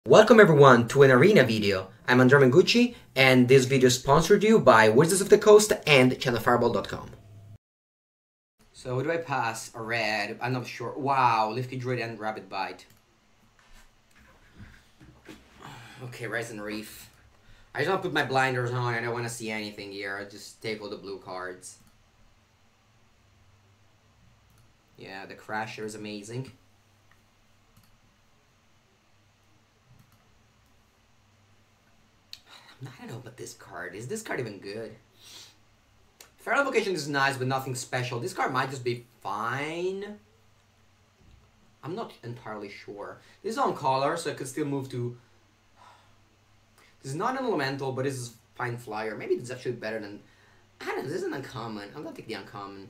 Welcome everyone to an arena video. I'm Andrea Mengucci, and this video is sponsored you by Wizards of the Coast and channelfireball.com. So what do I pass? A red. I'm not sure. Wow, Lifty Druid and Rabbit Bite. Okay, Resin Reef. I just want to put my blinders on. I don't want to see anything here. I'll just take all the blue cards. Yeah, the Crasher is amazing. I don't know about this card. Is this card even good? Feral Vocation is nice, but nothing special. This card might just be fine. I'm not entirely sure. This is on color, so I could still move to... This is not an elemental, but this is fine flyer. Maybe it's actually better than... I don't know, this is an uncommon. I'm gonna take the uncommon.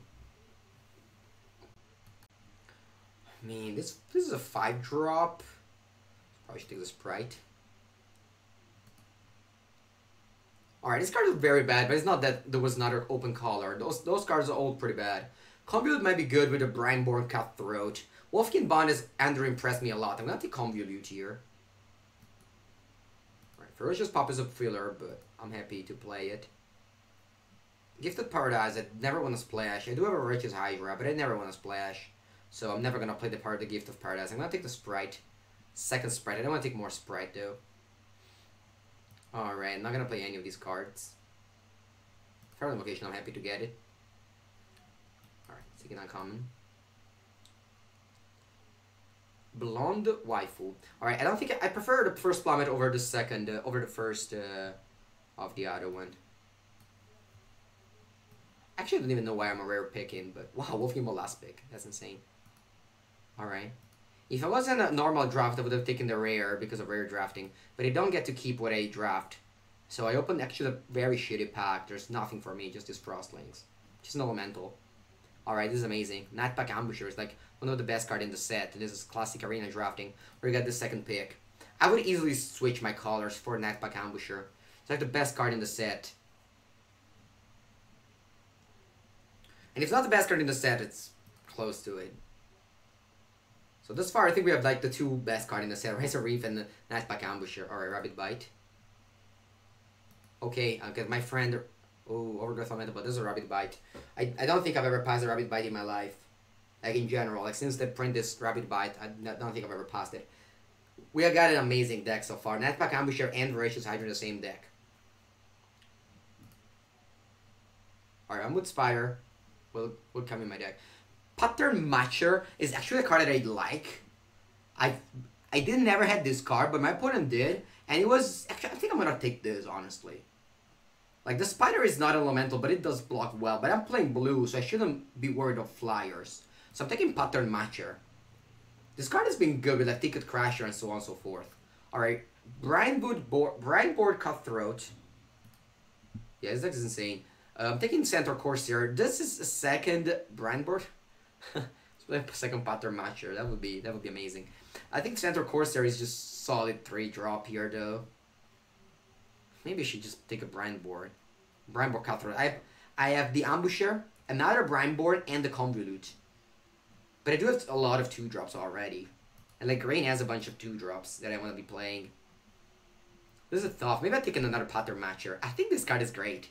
I mean, this is a 5-drop. Probably should take the Sprite. Alright, this card is very bad, but it's not that there was another open color. Those cards are all pretty bad. Convolute might be good with a Brineborn Cutthroat. Wolfkin Bond is Andrea impressed me a lot. I'm gonna take Convolute here. Alright, Ferocious Pop is a filler, but I'm happy to play it. Gifted Paradise, I never want to splash. I do have a Righteous Hydra, but I never want to splash. So I'm never gonna play the part of the Gift of Paradise. I'm gonna take the Sprite. Second Sprite. I don't want to take more Sprite though. Alright, I'm not gonna play any of these cards. Feral Invocation, I'm happy to get it. Alright, taking uncommon. Blonde Waifu. Alright, I don't think I prefer the first plummet over the second, over the first of the other one. Actually, I don't even know why I'm a rare picking, but wow, Wolfgang last pick. That's insane. Alright. If I wasn't a normal draft, I would have taken the rare because of rare drafting. But I don't get to keep what I draft. So I opened actually a very shitty pack. There's nothing for me, just these Frostlings. Just an elemental. Alright, this is amazing. Nightpack Ambusher is like one of the best cards in the set. This is classic arena drafting, where you get the second pick. I would easily switch my colors for Nightpack Ambusher. It's like the best card in the set. And if it's not the best card in the set, it's close to it. So thus far, I think we have like the two best cards in the set, Razor Reef and the Nightpack Ambusher, or a Rabbit Bite. Okay, I'll get my friend... Oh, Overgrowth Elemental, but this is a Rabbit Bite. I don't think I've ever passed a Rabbit Bite in my life. Like in general, like since they print this Rabbit Bite, I don't think I've ever passed it. We have got an amazing deck so far. Nightpack Ambusher and Voracious Hydra in the same deck. Alright, Unwood Spire will come in my deck. Pattern Matcher is actually a card that I like. I didn't never had this card, but my opponent did, and it was actually I think I'm gonna take this honestly. Like the spider is not an elemental, but it does block well. But I'm playing blue, so I shouldn't be worried of flyers. So I'm taking Pattern Matcher. This card has been good with like Ticket Crasher and so on and so forth. Alright, Brineborn Cutthroat. Yeah, this deck is insane. I'm taking Centaur Corsair. This is a second Brineborn. Second Pattern Matcher. That would be amazing. I think Centaur Corsair is just solid 3-drop here though. Maybe I should just take a Brineborn. Brineborn Cutthroat. I have the Ambusher, another Brineborn, and the Convolute. But I do have a lot of 2-drops already. And like Rain has a bunch of 2-drops that I want to be playing. This is tough. Maybe I'll take another Pattern Matcher. I think this card is great.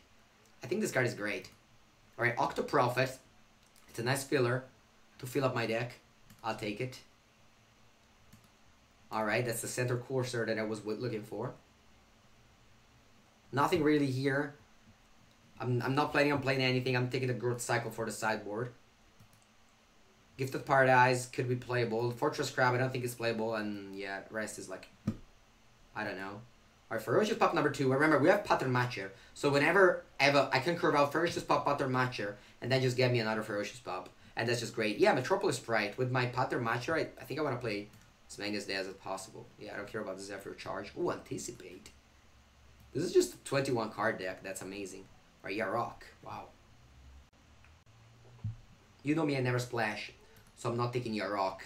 Alright, Octoprophet. It's a nice filler to fill up my deck. I'll take it. Alright, that's the Centaur Corsair that I was looking for. Nothing really here. I'm not planning on playing anything. I'm taking the Growth Cycle for the sideboard. Gift of Paradise could be playable. Fortress Crab I don't think is playable. And yeah, rest is like... I don't know. Alright, Ferocious Pop number 2. Remember, we have Pattern Matcher. So whenever I can curve out Ferocious Pop, Pattern Matcher, and then just get me another Ferocious Pop. And that's just great. Yeah, Metropolis Sprite. With my Pattern Matcher, I think I want to play as many as days as possible. Yeah, I don't care about the Zephyr Charge. Ooh, Anticipate. This is just a 21 card deck. That's amazing. Right, Yarok. Wow. You know me, I never splash. So I'm not taking Yarok.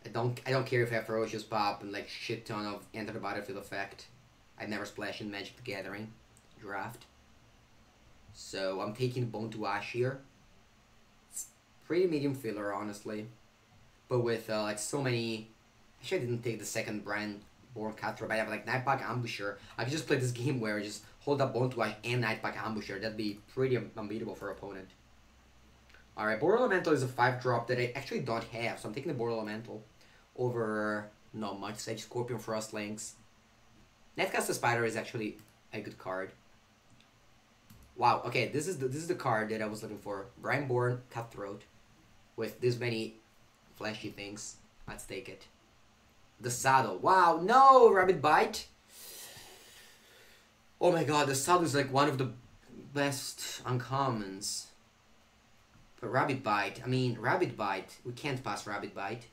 I don't care if I have Ferocious Pop and like shit ton of Enter the Battlefield effect. I never splash in Magic the Gathering draft. So I'm taking Bone to Ash here. It's pretty medium filler, honestly. But with like so many Actually, I didn't take the second Brand-born Cutthroat, but I have like Nightpack Ambusher. I could just play this game where I just hold up Bone to Ash and Nightpack Ambusher. That'd be pretty unbeatable for opponent. Alright, Boar Elemental is a 5-drop that I actually don't have, so I'm taking the Boar Elemental over not much. Sage Scorpion, Frostlinks. Netcaster Spider is actually a good card. Wow, okay, this is the card that I was looking for. Brand-born Cutthroat with this many flashy things. Let's take it. The Saddle. Wow, no! Rabbit Bite. Oh my god, the Saddle is like one of the best uncommons. But Rabbit Bite, I mean, Rabbit Bite. We can't pass Rabbit Bite.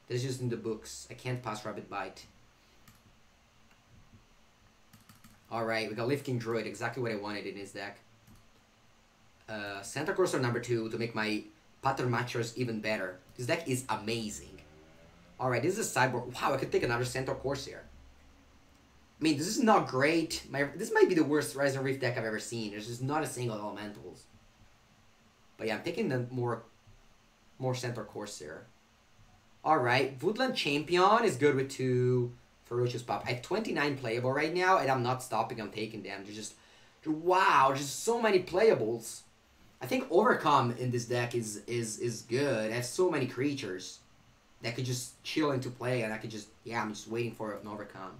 That's just in the books. I can't pass Rabbit Bite. Alright, we got Leaf King Druid, exactly what I wanted in his deck. Santa Corsair number 2 to make my pattern matchers even better. This deck is amazing. Alright, this is a sideboard. Wow, I could take another Centaur Corsair. I mean, this is not great. This might be the worst Rise and Reef deck I've ever seen. There's just not a single Elementals. But yeah, I'm taking the more Centaur Corsair. Alright, Woodland Champion is good with 2 Ferocious Pup. I have 29 playable right now, and I'm not stopping on taking them. There's just... Wow, there's just so many playables. I think Overcome in this deck is good. I have so many creatures that could just chill into play, and I could just... Yeah, I'm just waiting for an Overcome.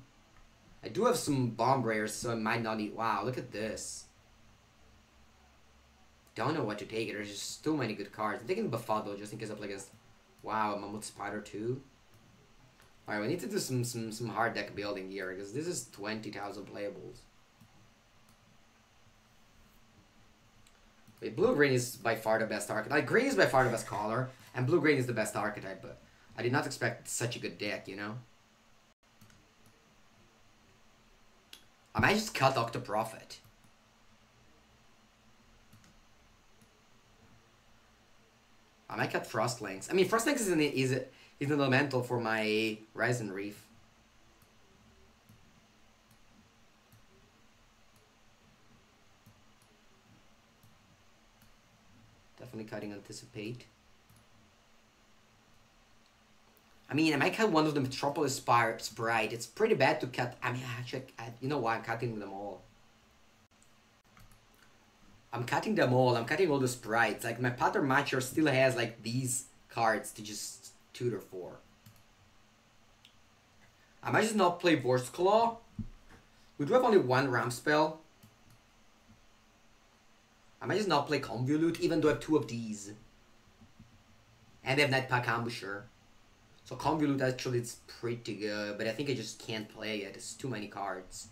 I do have some Bomb Rares, so I might not need... Wow, look at this. Don't know what to take. There's just too many good cards. I'm taking Buffalo just in case I play against... Wow, Mammoth Spider too. Alright, we need to do some hard deck building here, because this is 20,000 playables. Wait, Blue-Green is by far the best archetype. Like, Green is by far the best color, and Blue-Green is the best archetype, but I did not expect such a good deck, you know? I might just cut Octoprophet. I might cut Frostlinks. I mean, Frostlinks is an elemental for my Rise and Reef. Definitely cutting Anticipate. I mean, I might cut one of the Metropolis Sprite. It's pretty bad to cut. I mean, actually, you know what? I'm cutting them all. I'm cutting them all. I'm cutting all the sprites. Like, my pattern matcher still has, like, these cards to just tutor for. I might just not play Vorst Claw. We do have only one ramp spell. I might just not play Convolute, even though I have 2 of these. And I have Nightpack Ambusher. So Convolute actually is pretty good, but I think I just can't play it. It's too many cards.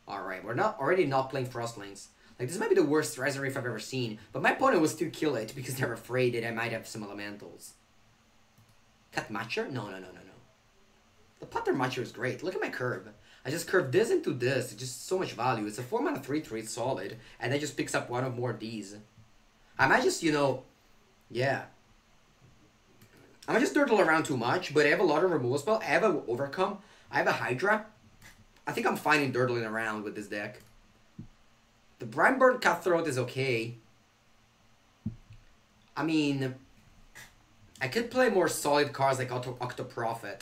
Alright, we're already not playing Frostlinks. Like, this might be the worst Rise and Reef I've ever seen, but my opponent will still kill it because they're afraid that I might have some elementals. Cut Matcher? No. The pattern Matcher is great. Look at my curve. I just curve this into this. It's just so much value. It's a 4-mana 3/3 solid, and then just picks up one of more of these. I might just, you know, yeah. I might just dirtle around too much, but I have a lot of removal spell. I have an Overcome. I have a Hydra. I think I'm fine in dirtling around with this deck. The Brandborn Cutthroat is okay. I mean, I could play more solid cards like Octoprophet.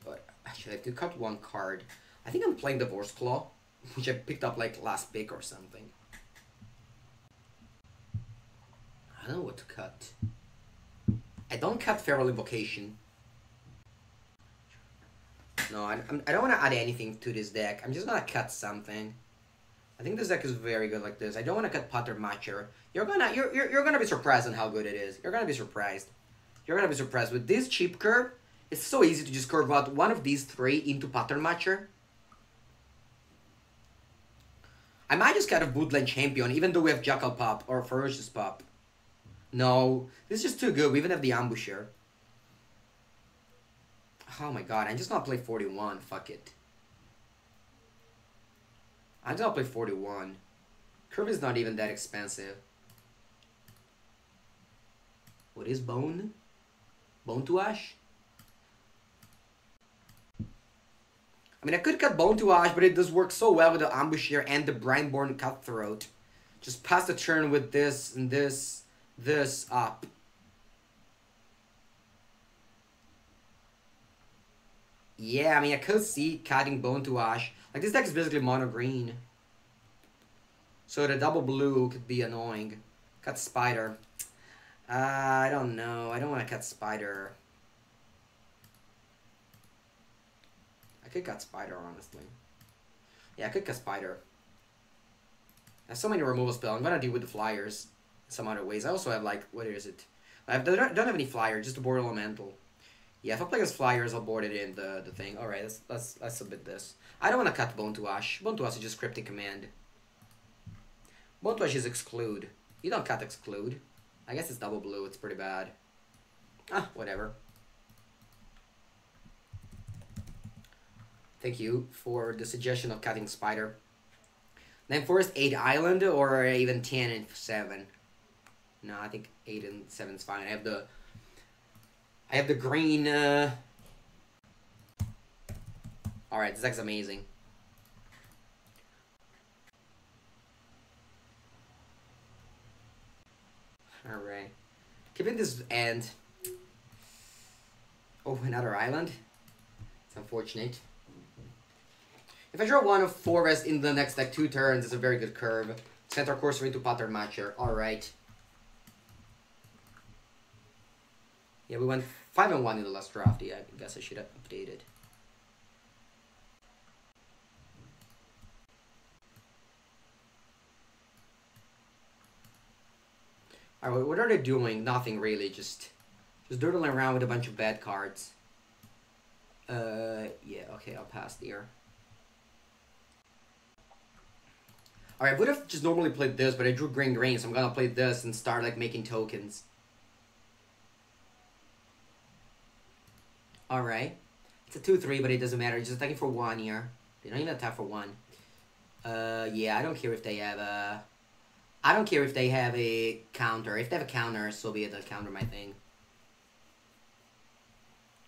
But actually, I did cut one card. I think I'm playing Divorce Claw, which I picked up like last pick or something. I don't know what to cut. I don't cut Feral Invocation. No, I don't want to add anything to this deck. I'm just gonna cut something. I think this deck is very good like this. I don't want to cut Pattern Matcher. You're gonna be surprised on how good it is. You're gonna be surprised. You're gonna be surprised with this cheap curve. It's so easy to just curve out one of these 3 into Pattern Matcher. I might just cut a Woodland Champion, even though we have Jackal Pup or Ferocious Pup. No, this is just too good. We even have the Ambusher. Oh my god, I'm just gonna play 41. Fuck it. I'm gonna play 41. Curve is not even that expensive. What is Bone? Bone to Ash? I mean, I could cut Bone to Ash, but it does work so well with the Ambusher and the Brandborn Cutthroat. Just pass the turn with this and this up. Yeah, I mean, I could see cutting Bone to Ash. Like, this deck is basically mono green. So the double blue could be annoying. Cut Spider. I don't know. I don't want to cut Spider. I could cut Spider, honestly. Yeah, I could cut Spider. I have so many removal spells. I'm gonna deal with the flyers some other ways. I also have, like, what is it? Don't have any flyer, just a board elemental. Yeah, if I play as flyers, I'll board it in the thing. Alright, let's submit this. I don't want to cut Bone to Ash. Bone to Ash is just cryptic command. Bone to Ash is exclude. You don't cut exclude. I guess it's double blue. It's pretty bad. Ah, whatever. Thank you for the suggestion of cutting Spider. Then first 8 Island or even 10 and 7. No, I think 8 and 7 is fine. I have the green. Alright, this deck's amazing. Alright. Keeping this end. Oh, another island. It's unfortunate. If I draw one of Forest in the next, like, 2 turns, it's a very good curve. Center course into Pattern Matcher. Alright. Yeah, we went 5 and 1 in the last draft. Yeah, I guess I should have updated. Alright, what are they doing? Nothing really, just doodling around with a bunch of bad cards. Yeah, okay, I'll pass here. Alright, I would have just normally played this, but I drew green, so I'm gonna play this and start, like, making tokens. Alright. It's a 2-3, but it doesn't matter. It's just attacking for 1 here. They don't even attack for 1. Yeah, I don't care if they have a... I don't care if they have a counter. If they have a counter, so be it. They'll counter my thing.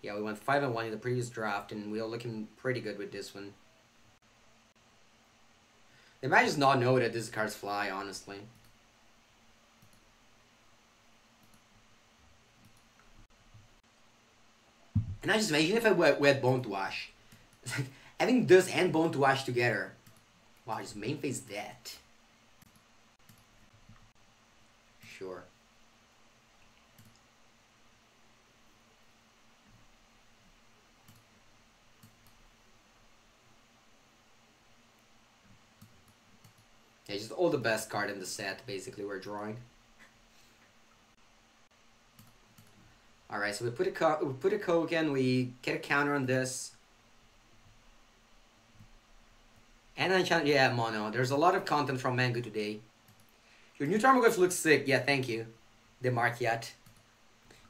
Yeah, we went 5 and 1 in the previous draft, and we are looking pretty good with this one. They might just not know that these cards fly, honestly. And I just imagine if we had Bone to Ash. It's like, having this and Bone to Ash together. Wow, just main phase that. Sure. Yeah, just all the best card in the set, basically, we're drawing. Alright, so we put a Koken, we get a counter on this. And then, yeah, mono. There's a lot of content from Mengu today. Your new Tarmogoyf looks sick. Yeah, thank you. The Markiat.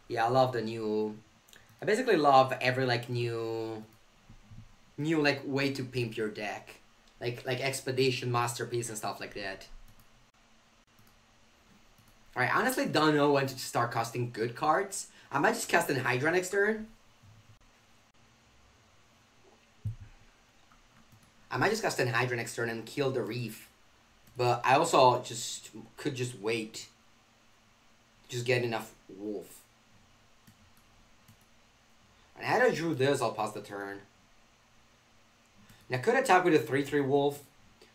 Yeah, I love the new... I basically love every, like, new, like, way to pimp your deck. Like Expedition, Masterpiece, and stuff like that. Alright, I honestly don't know when to start casting good cards. I might just cast an Hydra next turn. I might just cast an Hydra next turn and kill the Reef. But I also could just wait. Just get enough Wolf. And had I drew this, I'll pass the turn. Now, could attack with a 3/3 Wolf.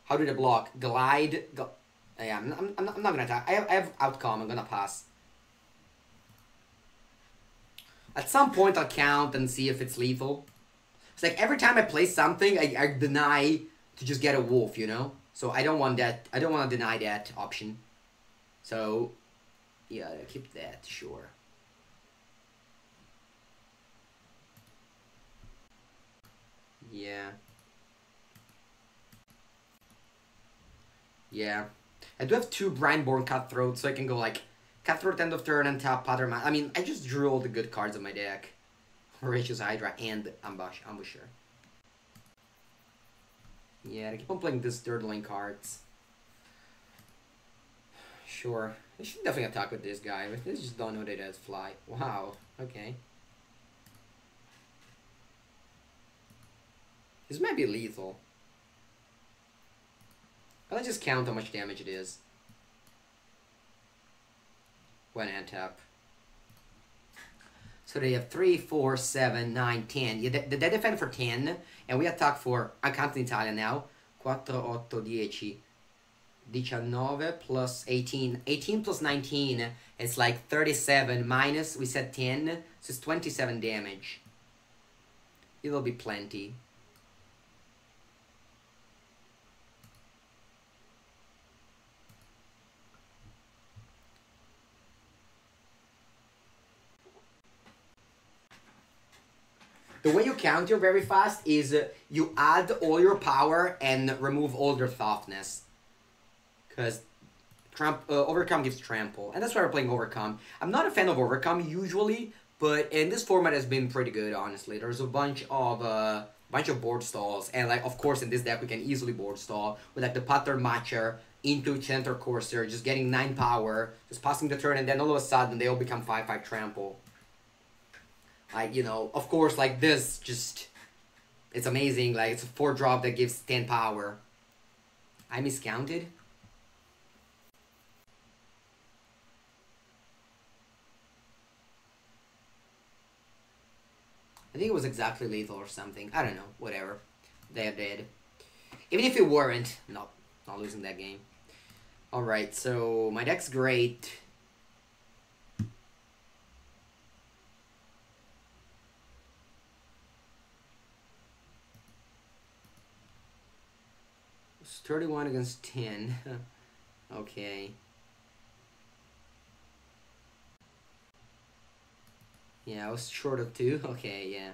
How did it block? Glide. Yeah, I'm not gonna attack. I have outcome. I'm gonna pass. At some point, I'll count and see if it's lethal. It's like every time I play something, I deny to just get a wolf, you know? So I don't want that. I don't want to deny that option. So, yeah, I'll keep that, sure. Yeah. Yeah. I do have 2 Brindborn Cutthroat, so I can go like Cutthroat end of turn and tap Pattern. I mean, I just drew all the good cards in my deck. Voracious Hydra and Ambusher. Yeah, I keep on playing this Dirtling cards. Sure. I should definitely attack with this guy, but I just don't know that it has fly. Wow. Okay. This might be lethal. Let's just count how much damage it is. When and tap. So they have 3, 4, 7, 9, 10. Yeah, they defend for 10, and we attack for, I'm counting Italian now, 4, 8, 10. 19 plus 18. 18 plus 19, it's like 37 minus, we said 10, so it's 27 damage. It'll be plenty. The way you counter very fast is you add all your power and remove all your toughness. Because Overcome gives trample. And that's why we're playing Overcome. I'm not a fan of Overcome usually, but in this format has been pretty good, honestly. There's a bunch of board stalls. And like, of course, in this deck we can easily board stall with like the pattern matcher into center courser, just getting 9 power, just passing the turn, and then all of a sudden they all become 5/5 trample. Like, you know, of course, like this, just, it's amazing. Like, it's a 4-drop that gives 10 power. I miscounted. I think it was exactly lethal or something. I don't know. Whatever. They're dead. Even if it weren't, not losing that game. Alright, so my deck's great. It's 31 against 10. Okay. Yeah, I was short of 2. Okay, yeah.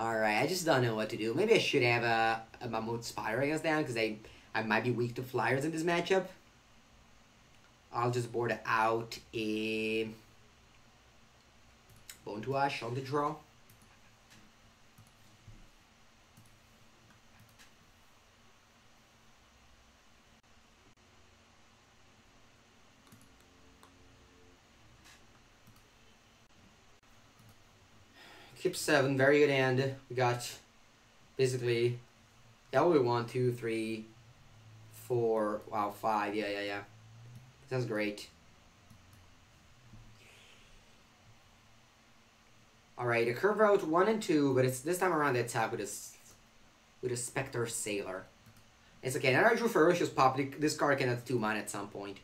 Alright, I just don't know what to do. Maybe I should have a Mammoth Spire against them, because I might be weak to flyers in this matchup. I'll just board out a Bone to Ash on the draw. Keep 7, very good hand. We got basically, yeah, what we want, 2, 3, 4, wow, 5, yeah. Sounds great. Alright, a curve out 1 and 2, but it's this time around the attack with a Spectre Sailor. It's okay, now I drew Ferocious Pop, this card can have 2 mana at some point.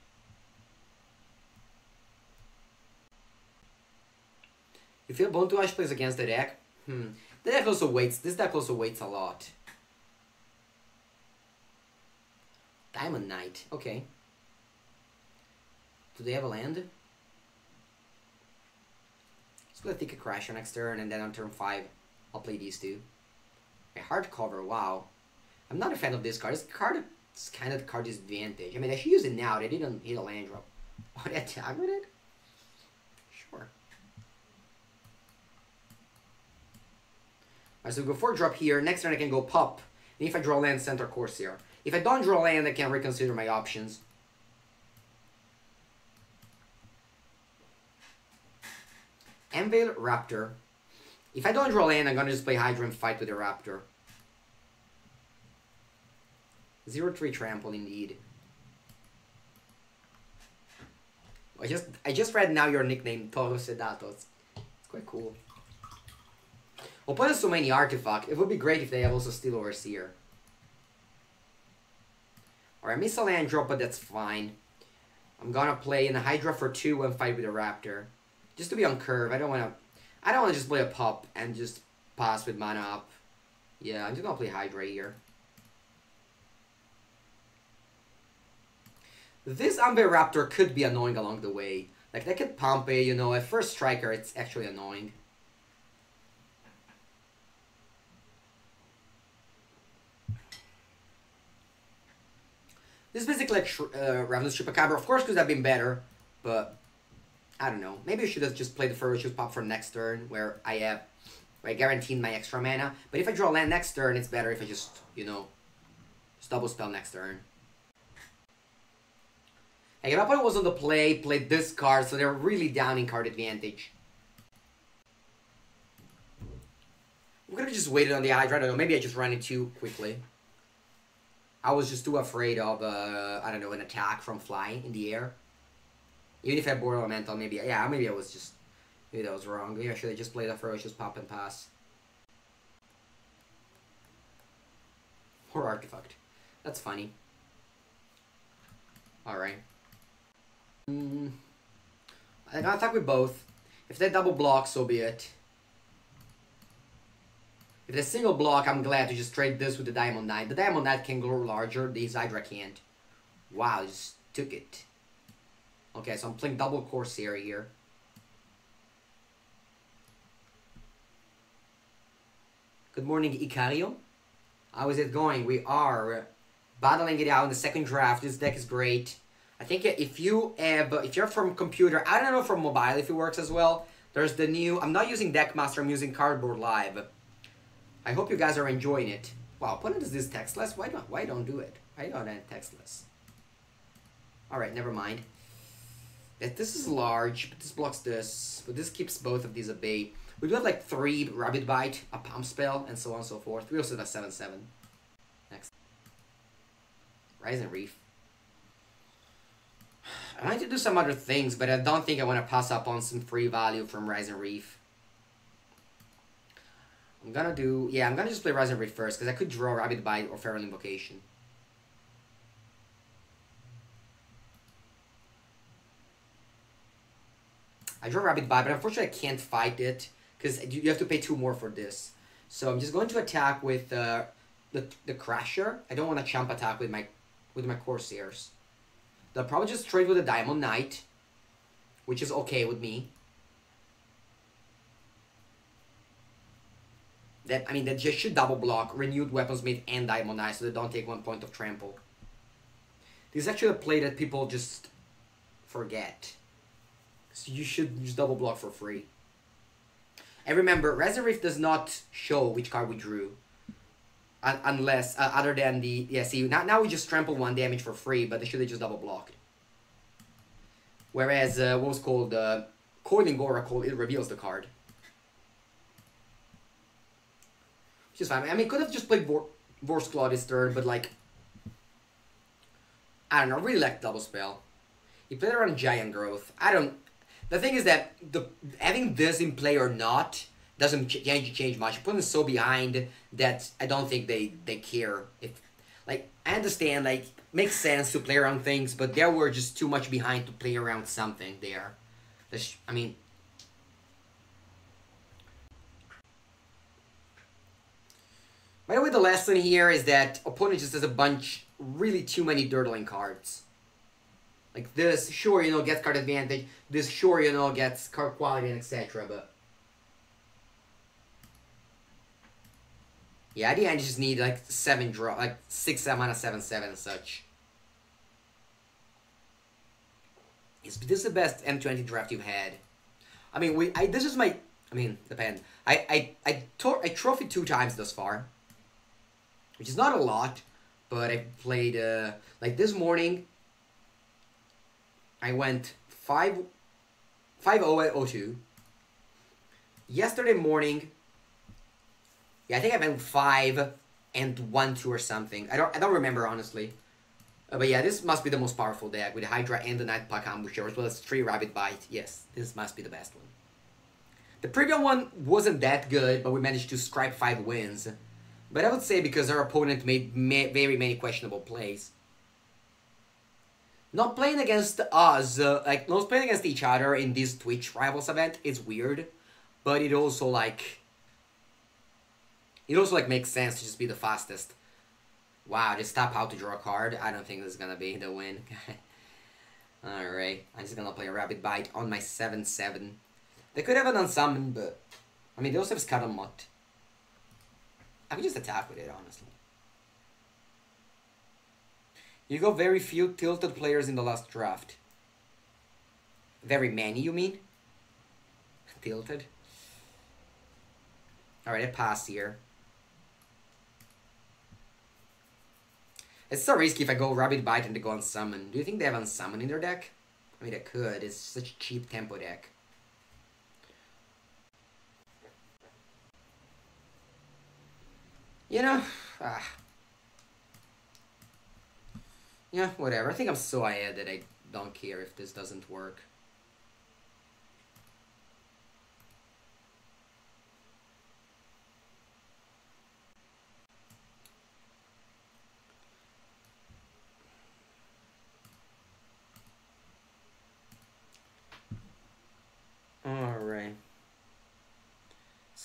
You feel Bone to Ash plays against the deck? The deck also waits. This deck also waits a lot. Diamond Knight. Okay. Do they have a land? Let's play Thicket Crasher next turn, and then on turn 5, I'll play these two. A hardcover, wow. I'm not a fan of this card. This card is kind of the card disadvantage. I mean, I should use it now. They didn't hit a land drop. Oh, they attack with it? Sure. Alright, so we go 4-drop here. Next turn I can go pop. And if I draw land, center Corsair. If I don't draw land, I can reconsider my options. Anvil Raptor. If I don't draw land, I'm gonna just play Hydra and fight with the Raptor. 0-3 trample indeed. I just read now your nickname, Toro Sedato. It's quite cool. Opponent has so many artifacts. It would be great if they have also Steel Overseer. Alright, I miss a land drop, but that's fine. I'm gonna play in a Hydra for 2 and fight with a Raptor. Just to be on curve. I don't wanna just play a pop and just pass with mana up. Yeah, I'm just gonna play Hydra here. This Anvil Raptor could be annoying along the way. Like, that could Pompey, you know, at first striker, it's actually annoying. This is basically like Ravenous Chupacabra. Of course, could have been better, but I don't know. Maybe I should have just played the Ferocious Pop for next turn, where I guaranteed my extra mana. But if I draw land next turn, it's better if I just, you know, just double spell next turn. Like, if my opponent was on the play, played this card, so they're really down in card advantage. I'm gonna just wait it on the Hydra. I don't know. Maybe I just ran it too quickly. I was just too afraid of, I don't know, an attack from fly in the air. Even if I had Board Elemental, maybe I was just Maybe that was wrong. Maybe I should have just played a ferocious pop and pass. Or artifact. That's funny. Alright. I'm gonna attack with both. If they double block, so be it. If they single block, I'm glad to just trade this with the Diamond Knight. The Diamond Knight can grow larger, this Hydra can't. Wow, just took it. Okay, so I'm playing double Corsair here. Good morning, Icario. How is it going? We are battling it out in the second draft. This deck is great. I think if you're from computer, I don't know from mobile if it works as well. There's the new, I'm not using Deckmaster, I'm using Cardboard Live. I hope you guys are enjoying it. Wow, opponent is this textless? Why don't do it? Why don't I textless? Alright, never mind. This is large, but this blocks this. But this keeps both of these at bay. We do have like 3 Rabbit Bite, a Pump Spell, and so on and so forth. We also have 7/7. Next. Rising Reef. I might to do some other things, but I don't think I want to pass up on some free value from Rising Reef. I'm gonna just play Rising Reef first, because I could draw Rabbit Bite or Feral Invocation. I draw Rabbit Bite, but unfortunately I can't fight it, because you have to pay 2 more for this. So I'm just going to attack with the Crasher. I don't want to chump attack with my Corsairs. They'll probably just trade with the Diamond Knight, which is okay with me. That just should double block Renewed Weaponsmith and Diamond Knight, so they don't take 1 point of trample. This is actually a play that people just forget. So you should just double block for free. And remember, Rising Reef does not show which card we drew. Unless, other than the... Yeah, see, now we just trample 1 damage for free, but they should have just double blocked. Whereas, what was called, Coiling Oracle, it reveals the card. Which is fine. I mean, could have just played Vor's Claw this turn, but like... I don't know, I really like Double Spell. He played around Giant Growth. The thing is that having this in play or not doesn't change much. Opponent is so behind that I don't think they care. I understand, makes sense to play around things, but they were just too much behind to play around something there. I mean... By the way, the lesson here is that opponent just has a bunch, really too many Dirtling cards. Like this, sure, gets card advantage. This, sure, gets card quality and etc. But yeah, at the end, you just need 7 draw, 6 mana 7/7 and such. This is the best M20 draft you've had. I mean, depend. I trophied 2 times thus far, which is not a lot, but I played this morning. I went 5-0 at O2. Yesterday morning, yeah, I think I went 5 and 1-2 or something. I don't remember honestly. But yeah, this must be the most powerful deck with the Hydra and the Night Pack Ambusher, as well as 3 Rabbit Bite. Yes, this must be the best one. The previous one wasn't that good, but we managed to scrape 5 wins. But I would say because our opponent made very many questionable plays. Not playing against us, not playing against each other in this Twitch Rivals event is weird, but it also makes sense to just be the fastest. Wow, just tap out to draw a card. I don't think this is gonna be the win. Alright, I'm just gonna play a Rabbit Bite on my 7/7. They could have an Unsummon, but I mean they also have Scuttle-Mutt. I could just attack with it, honestly. You got very few tilted players in the last draft. Very many, you mean? Tilted? Alright, I pass here. It's so risky if I go Rabbit Bite and they go Unsummon. Do you think they have Unsummon in their deck? I mean, they could. It's such a cheap tempo deck. Yeah, whatever. I think I'm so ahead that I don't care if this doesn't work.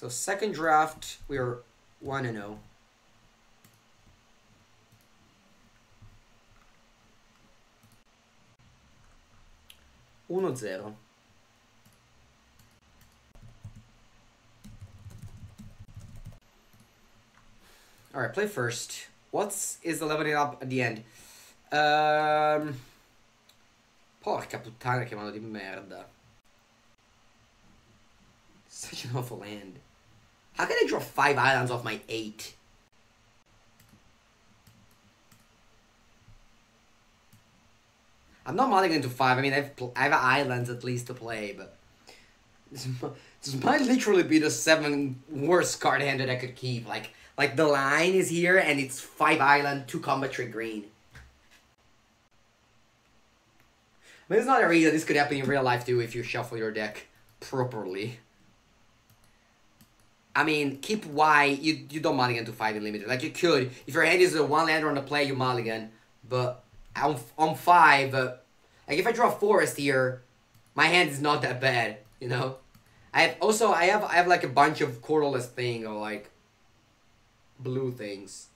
So second draft, we are 1-0. Uno zero. Alright, play first. What is the leveling up at the end? Porca puttana che mano di merda. Such an awful hand. How can I draw 5 islands off my 8? I'm not modding into 5. I mean, I have islands at least to play, but this might literally be the 7th worst card hand that I could keep. Like the line is here and it's 5 island, 2 combat trick green. But it's not a reason this could happen in real life too if you shuffle your deck properly. I mean, keep Y, you don't mulligan to 5 in limited. Like, you could. If your hand is a 1-lander on the play, you mulligan. But on 5, like, if I draw a forest here, my hand is not that bad, you know? I have like, a bunch of colorless thing, or, like, blue things.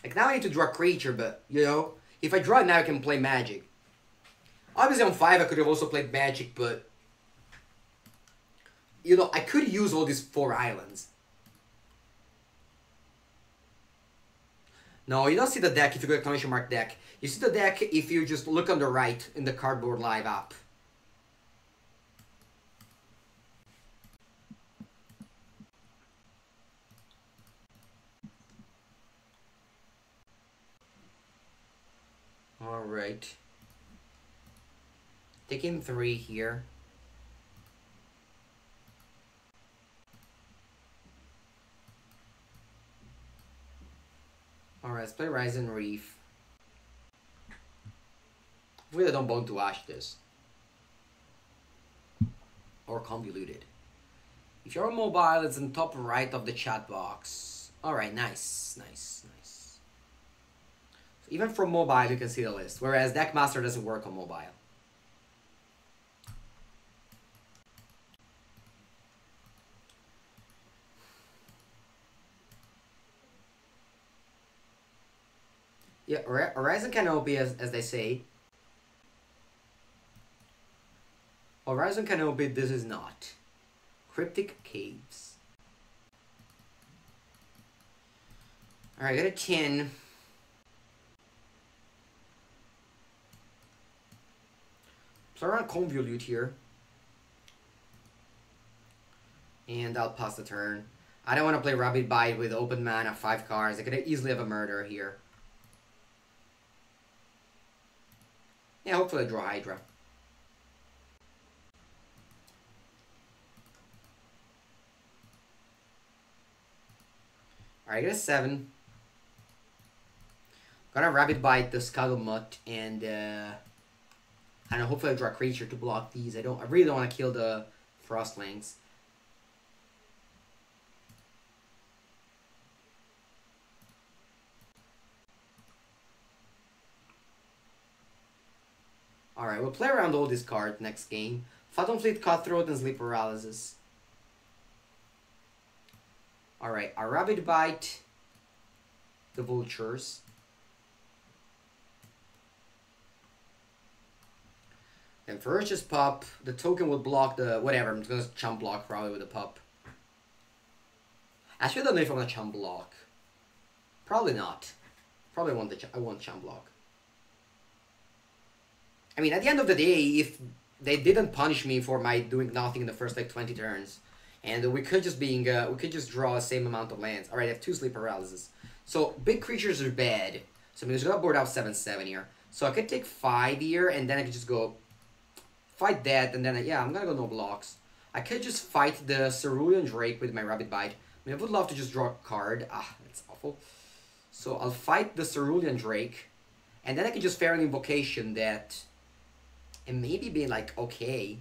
Like, now I need to draw a creature, but, you know? If I draw it now, I can play Magic. Obviously, on 5, I could have also played Magic, but... You know, I could use all these 4 islands. No, you don't see the deck if you go exclamation mark deck. You see the deck if you just look on the right in the cardboard live app. Alright. Taking 3 here. Alright, let's play Rise and Reef. Hopefully I don't bone to ash this. Or convoluted. If you're mobile, it's in top right of the chat box. Alright, nice. So even from mobile, you can see the list. Whereas Deckmaster doesn't work on mobile. Yeah, Horizon Canopy, as they say. Horizon Canopy, this is not. Cryptic Caves. Alright, I got a 10. Play around Convolute here. And I'll pass the turn. I don't want to play Rabbit Bite with open mana, 5 cards. I could easily have a murder here. Yeah, hopefully I draw Hydra. Alright, I get a 7. Gonna Rabbit Bite the Scuttlemutt and I don't know, hopefully I draw a creature to block these. I really don't want to kill the Frostlings. Alright, we'll play around all these cards next game. Phantom Fleet, Cutthroat, and Sleep Paralysis. Alright, a Rabbit Bite. The Vultures. Then first just pop. The token will block the... Whatever, I'm gonna chump block probably with a pop. Actually, I don't know if I want to chump block. Probably not. Probably I want chump block. I mean, at the end of the day, if they didn't punish me for my doing nothing in the first like 20 turns, and we could just draw the same amount of lands. All right, I have 2 Sleep Paralysis, so big creatures are bad. So I'm just gonna board out 7/7 here. So I could take 5 here, and then I could just go fight that, and then yeah, I'm gonna go no blocks. I could just fight the Cerulean Drake with my Rabbit Bite. I mean, I would love to just draw a card. Ah, that's awful. So I'll fight the Cerulean Drake, and then I could just Feral Invocation that. And maybe being like, okay.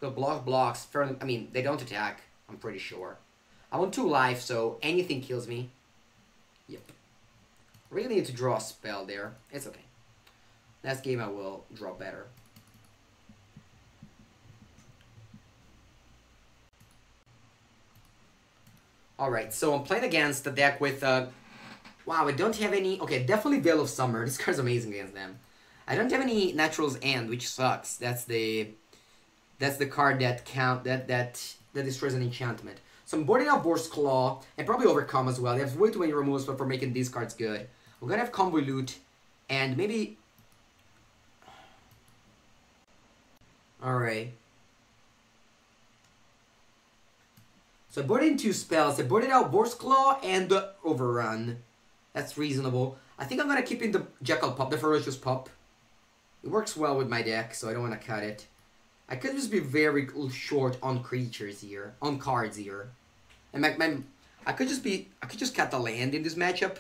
The block blocks. I mean, they don't attack, I'm pretty sure. I'm on 2 life, so anything kills me. Yep. Really need to draw a spell there. It's okay. Next game I will draw better. Alright, so I'm playing against the deck with, wow, I don't have any... Okay, definitely Veil of Summer. This card's amazing against them. I don't have any Natural's End, which sucks. That's the card that that destroys an enchantment. So I'm boarding out Boar's Claw, and probably Overcome as well. They have way too many removals for making these cards good. We're gonna have Convolute, and maybe... Alright. So I boarded in 2 spells. I boarded out Boar's Claw and the Overrun. That's reasonable. I think I'm gonna keep in the Jackal Pup, the Ferocious Pup. It works well with my deck, so I don't want to cut it. I could just be very short on creatures here, on cards here. And I could just cut the land in this matchup.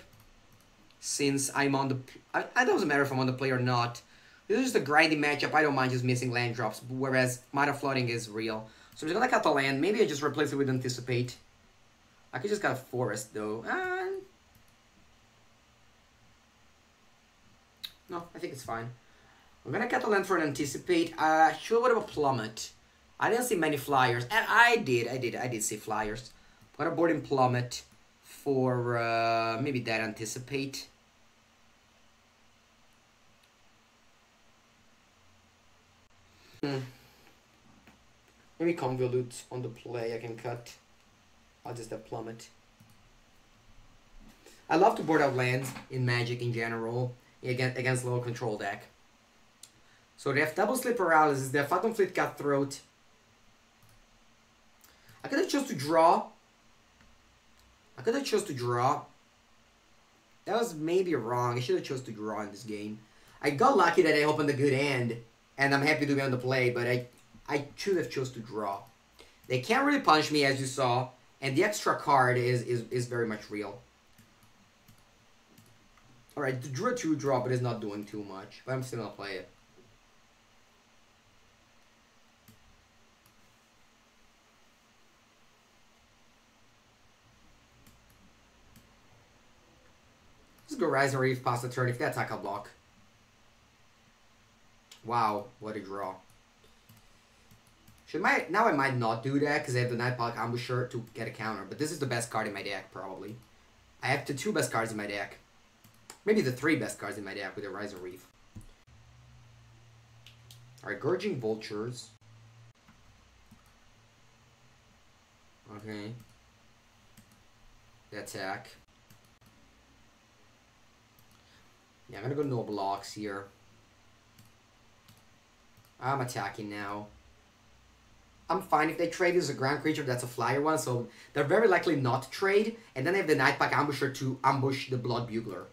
Since I'm on the... It doesn't matter if I'm on the play or not. This is just a grinding matchup. I don't mind just missing land drops, whereas Mana Flooding is real. So I'm just gonna cut the land. Maybe I just replace it with Anticipate. I could just cut a Forest, though. No, I think it's fine. I'm gonna cut the land for an Anticipate. Sure, what about Plummet? I didn't see many flyers. And I did see flyers. I'm gonna board in Plummet for maybe that Anticipate. Maybe Convolute on the play I can cut. I'll just have Plummet. I love to board out lands in Magic in general against low control deck. So they have Double Slip Paralysis, they have Phantom Fleet Cutthroat. I could have chose to draw. That was maybe wrong. I should have chose to draw in this game. I got lucky that I opened a good hand, and I'm happy to be on the play, but I should have chose to draw. They can't really punch me, as you saw, and the extra card is very much real. Alright, the drew a 2-drop, but it's not doing too much, but I'm still gonna play it. Let's go Rise and Reef past the turn if they attack a block. Wow, what a draw. Now I might not do that because I have the Nightpalk Ambusher to get a counter, but this is the best card in my deck, probably. I have the 2 best cards in my deck. Maybe the 3 best cards in my deck with the Rise and Reef. Alright, Gorging Vultures. Okay. The attack. Yeah, I'm gonna go no blocks here. I'm attacking now. I'm fine if they trade this as a ground creature that's a flyer one, so they're very likely not to trade, and then I have the Nightpack Ambusher to ambush the Blood Bugler.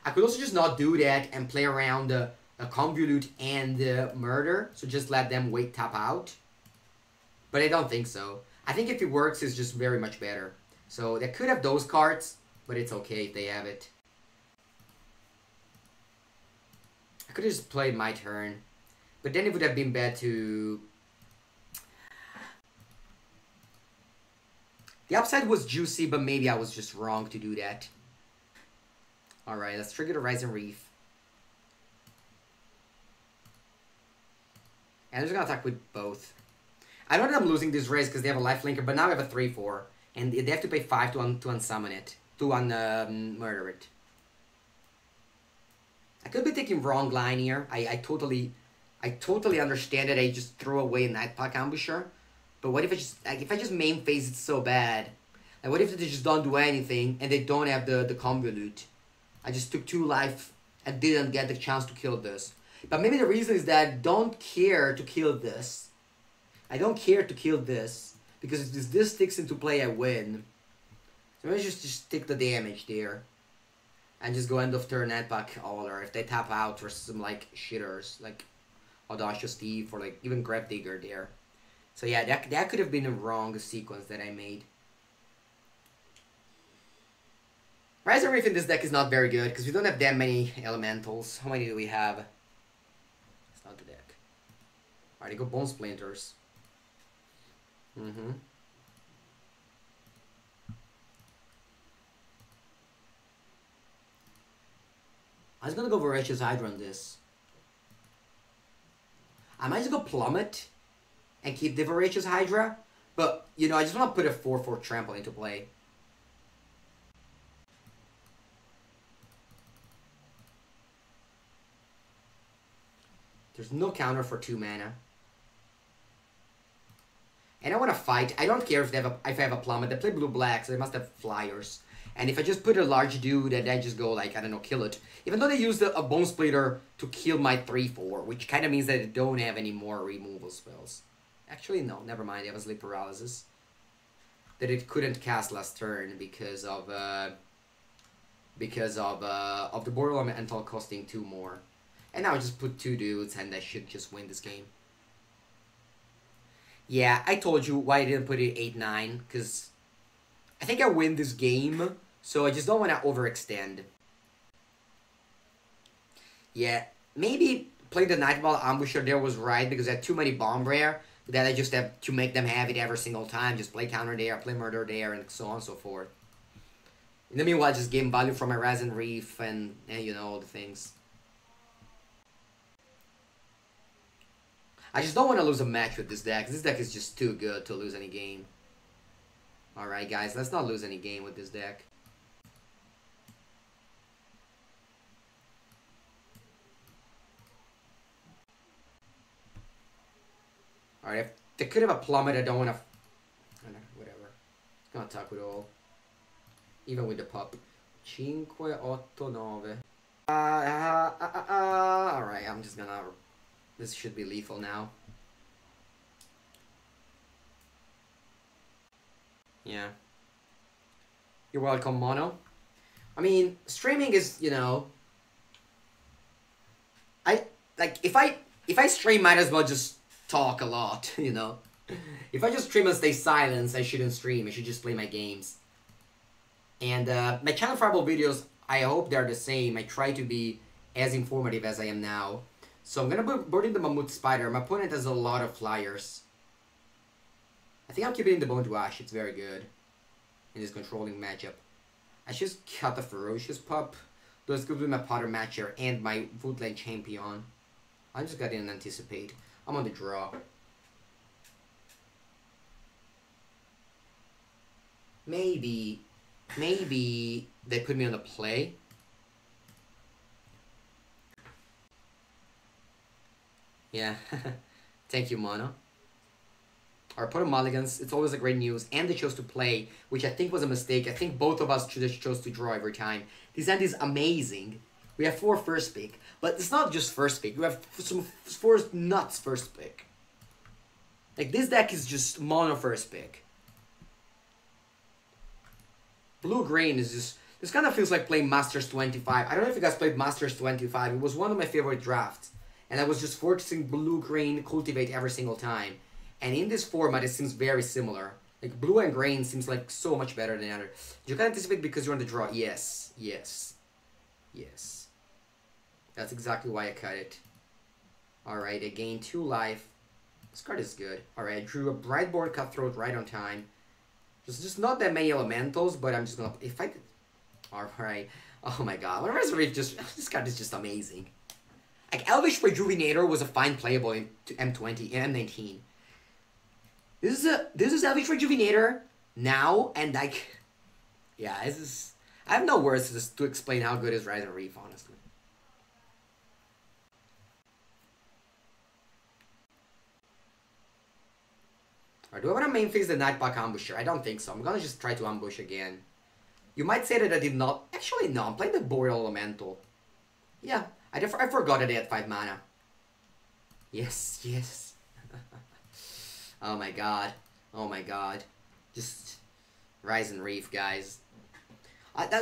I could also just not do that and play around a Convolute and Murder, so just let them wait tap out. But I don't think so. I think if it works, it's just very much better. So they could have those cards, but it's okay if they have it. I could have just played my turn, but then it would have been bad to... The upside was juicy, but maybe I was just wrong to do that. Alright, let's trigger the Rise and Reef. And I'm just gonna attack with both. I know that I'm losing this race because they have a lifelinker, but now I have a 3-4. And they have to pay 5 to unsummon it. To murder it. I could be taking wrong line here. I totally understand that I just throw away a Nightpack Ambusher. But what if I just main phase it so bad? Like what if they just don't do anything and they don't have the Convolute? I just took 2 life and didn't get the chance to kill this. But maybe the reason is that I don't care to kill this. I don't care to kill this. Because if this sticks into play, I win. So maybe just take the damage there. And just go end of turn Nightpack Auler if they tap out for some like shitters. Like Audacious Thief or like even Gravedigger there. So yeah, that could have been a wrong sequence that I made. Rise and Reef in this deck is not very good because we don't have that many elementals. How many do we have? It's not the deck. Alright, go Bone Splinters. I was gonna go Voracious Hydra on this. I might just go Plummet and keep the Voracious Hydra, but you know I just want to put a 4/4 trample into play. There's no counter for 2 mana. And I want to fight. I don't care if I have a plummet. They play blue-black, so they must have flyers. And if I just put a large dude and then just go, like, I don't know, kill it. Even though they used a Bone Splitter to kill my 3-4, which kind of means that they don't have any more removal spells. Actually, no, never mind. They have a Sleep Paralysis. That it couldn't cast last turn because of the Boreal Elemental costing 2 more. And now I just put 2 dudes and I should just win this game. Yeah, I told you why I didn't put it 8-9, because I think I win this game, so I just don't want to overextend. Yeah, maybe playing the Nightball Ambusher there was right, because I had too many Bomb Rare, that I just have to make them have it every single time, just play counter there, play murder there, and so on and so forth. In the meanwhile, just gain value from my Resin Reef and you know, all the things. I just don't want to lose a match with this deck. This deck is just too good to lose any game. Alright, guys, let's not lose any game with this deck. Alright, if they could have a plummet, I don't want to... Whatever. It's gonna attack with all. Even with the pup. 5, 8, 9. Alright, I'm just gonna... This should be lethal now. Yeah. You're welcome, Mono. I mean, streaming is, you know... If I stream, might as well just talk a lot, you know? If I just stream and stay silent, I shouldn't stream. I should just play my games. And my channel Fireball videos, I hope they're the same. I try to be as informative as I am now. So I'm gonna board in the Mammoth Spider. My opponent has a lot of flyers. I think I'll keep it in the Bone to Ash. It's very good in this controlling matchup. I just cut the Ferocious Pup. That's good with my Potter Matcher and my Woodland Champion. I just got in and anticipate. I'm on the draw. Maybe they put me on the play. Yeah, thank you, Mono. Our opponent mulligans, it's always a great news, and they chose to play, which I think was a mistake. I think both of us chose to draw every time. This hand is amazing. We have 4 first pick, but it's not just first pick. We have some 4 nuts first pick. Like, this deck is just mono first pick. Blue-green is just... This kind of feels like playing Masters 25. I don't know if you guys played Masters 25. It was one of my favorite drafts. And I was just forcing blue-green cultivate every single time. And in this format, it seems very similar. Like, blue and green seems like so much better than the other. You can anticipate because you're on the draw. Yes, yes, yes. That's exactly why I cut it. Alright, I gained 2 life. This card is good. Alright, I drew a Brightborn Cutthroat right on time. There's just not that many elementals, but I'm just gonna... If I... Alright. Oh my god. Whenever Reef just... This card is just amazing. Like, Elvish Rejuvenator was a fine playable in M20, M19. This is Elvish Rejuvenator now, and like... Yeah, this is... I have no words to explain how good is Rise and Reef, honestly. Alright, do I want to main phase the Nightblock Ambusher? I don't think so. I'm gonna just try to ambush again. You might say that I did not... Actually, no. I'm playing the Boreal Elemental. Yeah. I forgot that they had 5 mana. Yes, yes. Oh my god. Oh my god. Just... Rise and Reef, guys.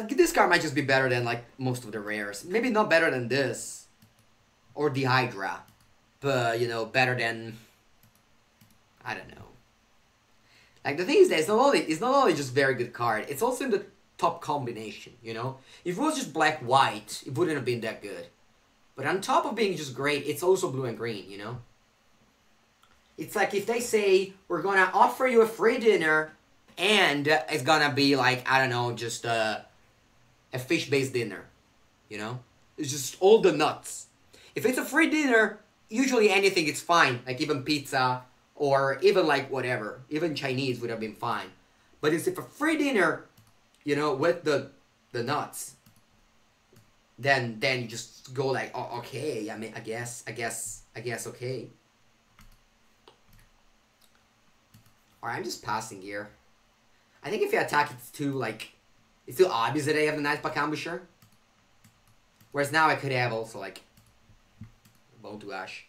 This card might just be better than, like, most of the rares. Maybe not better than this. Or the Hydra. But, you know, better than... I don't know. Like, the thing is that it's not only just very good card, it's also in the top combination, you know? If it was just black-white, it wouldn't have been that good. But on top of being just great, it's also blue and green, you know? It's like if they say, we're gonna offer you a free dinner, and it's gonna be like, I don't know, just a fish-based dinner, you know? It's just all the nuts. If it's a free dinner, usually anything is fine, like even pizza, or even like whatever, even Chinese would have been fine. But it's if a free dinner, you know, with the nuts, then you just go like, oh, okay, I mean, I guess I guess okay. Alright, I'm just passing here. I think if you attack, it's too, like... It's too obvious that I have the Nightpack Ambusher. Whereas now I could have also, like... Bone to Ash.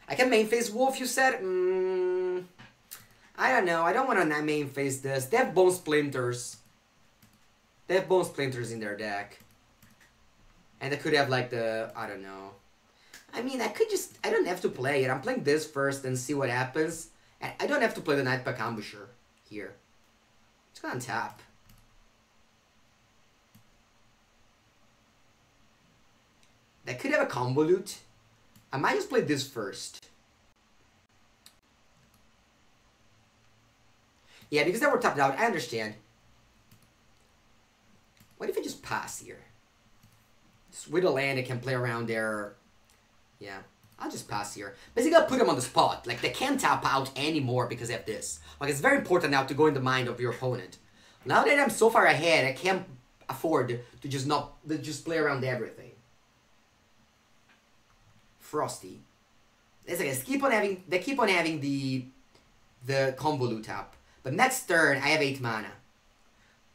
I can main phase Wolf, you said? I don't know. I don't want to main phase this. They have Bone Splinters. They have Bone Splinters in their deck. And I could have, like, the... I don't know. I mean, I could just... I don't have to play it. I'm playing this first and see what happens. And I don't have to play the Nightpack Ambusher here. It's gonna untap. That could have a convolute. I might just play this first. Yeah, because they were tapped out. I understand. What if I just pass here? Just with a land, I can play around there. Yeah, I'll just pass here. Basically, I'll put them on the spot. Like, they can't tap out anymore because they have this. Like, it's very important now to go in the mind of your opponent. Now that I'm so far ahead, I can't afford to just play around everything. Frosty. It's like they keep on having the convolute tap. But next turn, I have 8 mana.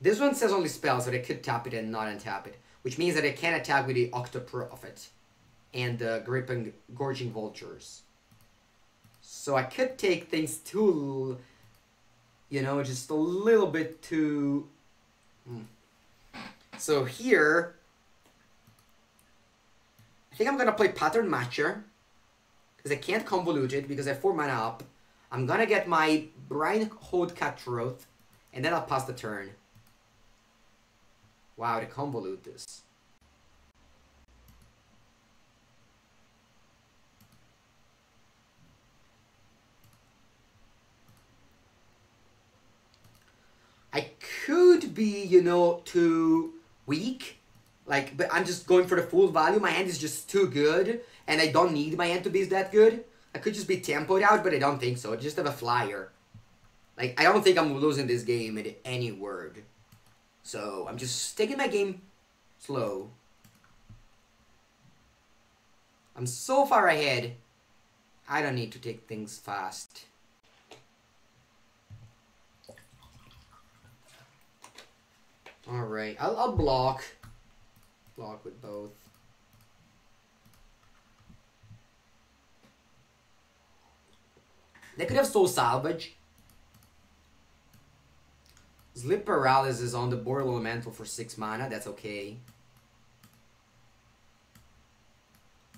This one says only spells, so I could tap it and not untap it. Which means that I can attack with the Octoprophet and the Gorging Vultures. So I could take things too, you know, just a little bit too... So here, I think I'm going to play Pattern Matcher. Because I can't convolute it because I have 4 mana up. I'm going to get my Brine-Hold Cutthroat. And then I'll pass the turn. Wow, to convolute this. I could be, you know, too weak. Like, but I'm just going for the full value. My hand is just too good. And I don't need my hand to be that good. I could just be tempoed out, but I don't think so. I just have a flyer. Like, I don't think I'm losing this game at any word. So, I'm just taking my game slow. I'm so far ahead. I don't need to take things fast. Alright, I'll block. Block with both. They could have Soul Salvage. Sleep Paralysis on the Boreal Elemental for 6 mana. That's okay.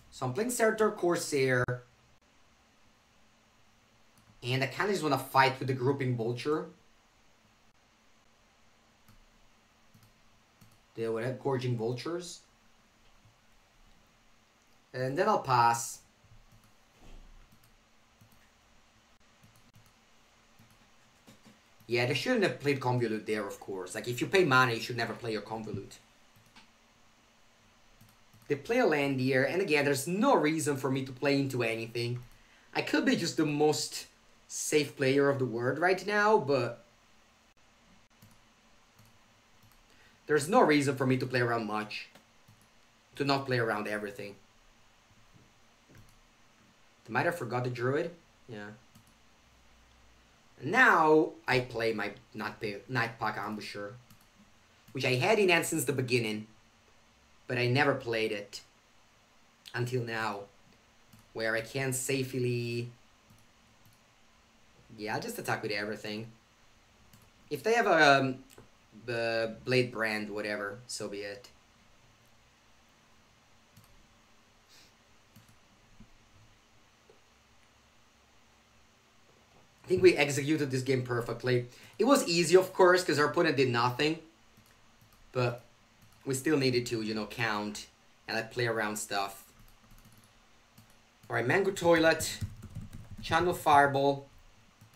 So I'm playing Certor Corsair. And I kind of just want to fight with the Grouping Vulture. They would have Gorging Vultures. And then I'll pass. Yeah, they shouldn't have played Convolute there, of course. Like, if you pay mana, you should never play your Convolute. They play a land here, and again, there's no reason for me to play into anything. I could be just the most safe player of the world right now, but... there's no reason for me to play around much. To not play around everything. They might have forgot the Druid. Yeah. Now, I play my Nightpack Ambusher. Which I had in hand since the beginning. But I never played it. Until now. Where I can safely... yeah, I'll just attack with everything. If they have the Blade Brand, whatever, so be it. I think we executed this game perfectly. It was easy, of course, because our opponent did nothing. But we still needed to, you know, count and like, play around stuff. Alright, Mango Toilet, Channel Fireball,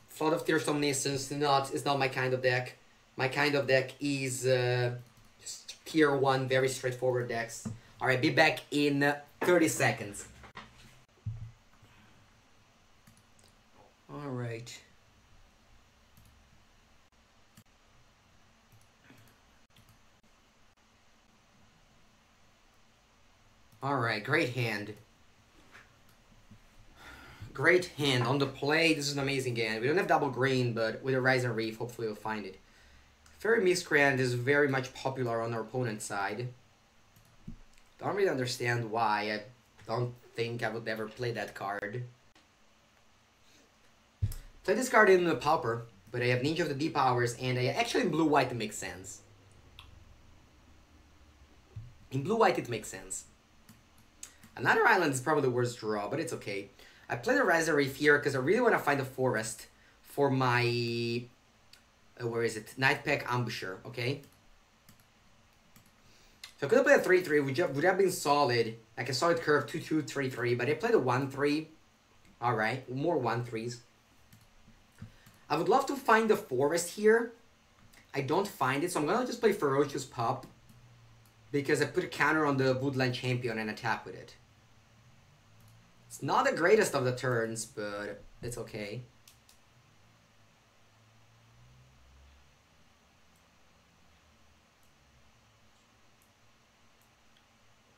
Flood of Tears Omniscience is not my kind of deck. My kind of deck is just tier 1, very straightforward decks. Alright, be back in 30 seconds. Alright. Alright, great hand. Great hand. On the play, this is an amazing hand. We don't have double green, but with a Rise and Reef, hopefully we'll find it. Fairy Miscreant is very much popular on our opponent's side. Don't really understand why. I don't think I would ever play that card. Play this card in the Pauper, but I have Ninja of the Deep Powers, and I actually in blue-white it makes sense. In blue-white it makes sense. Another island is probably the worst draw, but it's okay. I play the Rise and Reef here because I really want to find a forest for my... where is it? Nightpack Ambusher, okay? So I could have played a 3-3, would have been solid. Like a solid curve, 2-2, 3-3, but I played a 1-3. Alright, more 1-3s. I would love to find the forest here. I don't find it, so I'm gonna just play Ferocious Pup. Because I put a counter on the Woodland Champion and attack with it. It's not the greatest of the turns, but it's okay.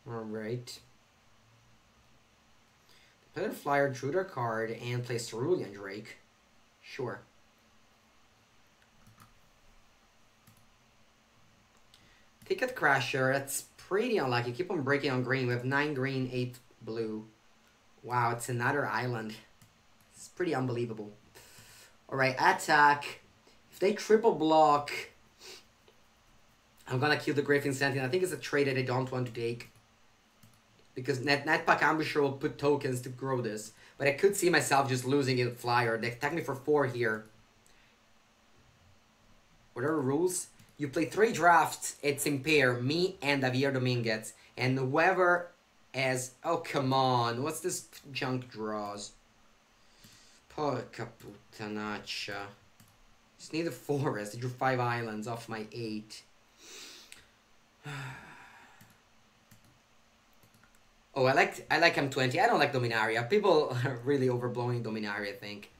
Alright. Play the Flyer, drew their card, and play Cerulean Drake. Sure. Ticket Crasher, that's pretty unlucky. Keep on breaking on green. We have 9 green, 8 blue. Wow, it's another island. It's pretty unbelievable. Alright, attack. If they triple block, I'm gonna kill the Griffin Sentinel. I think it's a trade that I don't want to take. Because Nightpack Ambusher will put tokens to grow this. But I could see myself just losing it Flyer. They attack me for 4 here. Whatever rules. You play 3 drafts, it's impair, me and Javier Dominguez. And whoever has... Oh, come on. What's this junk draws? Porca putanaccia. Just need a forest. I drew 5 islands off my 8. Oh, I like M20. I don't like Dominaria. People are really overblowing Dominaria, I think.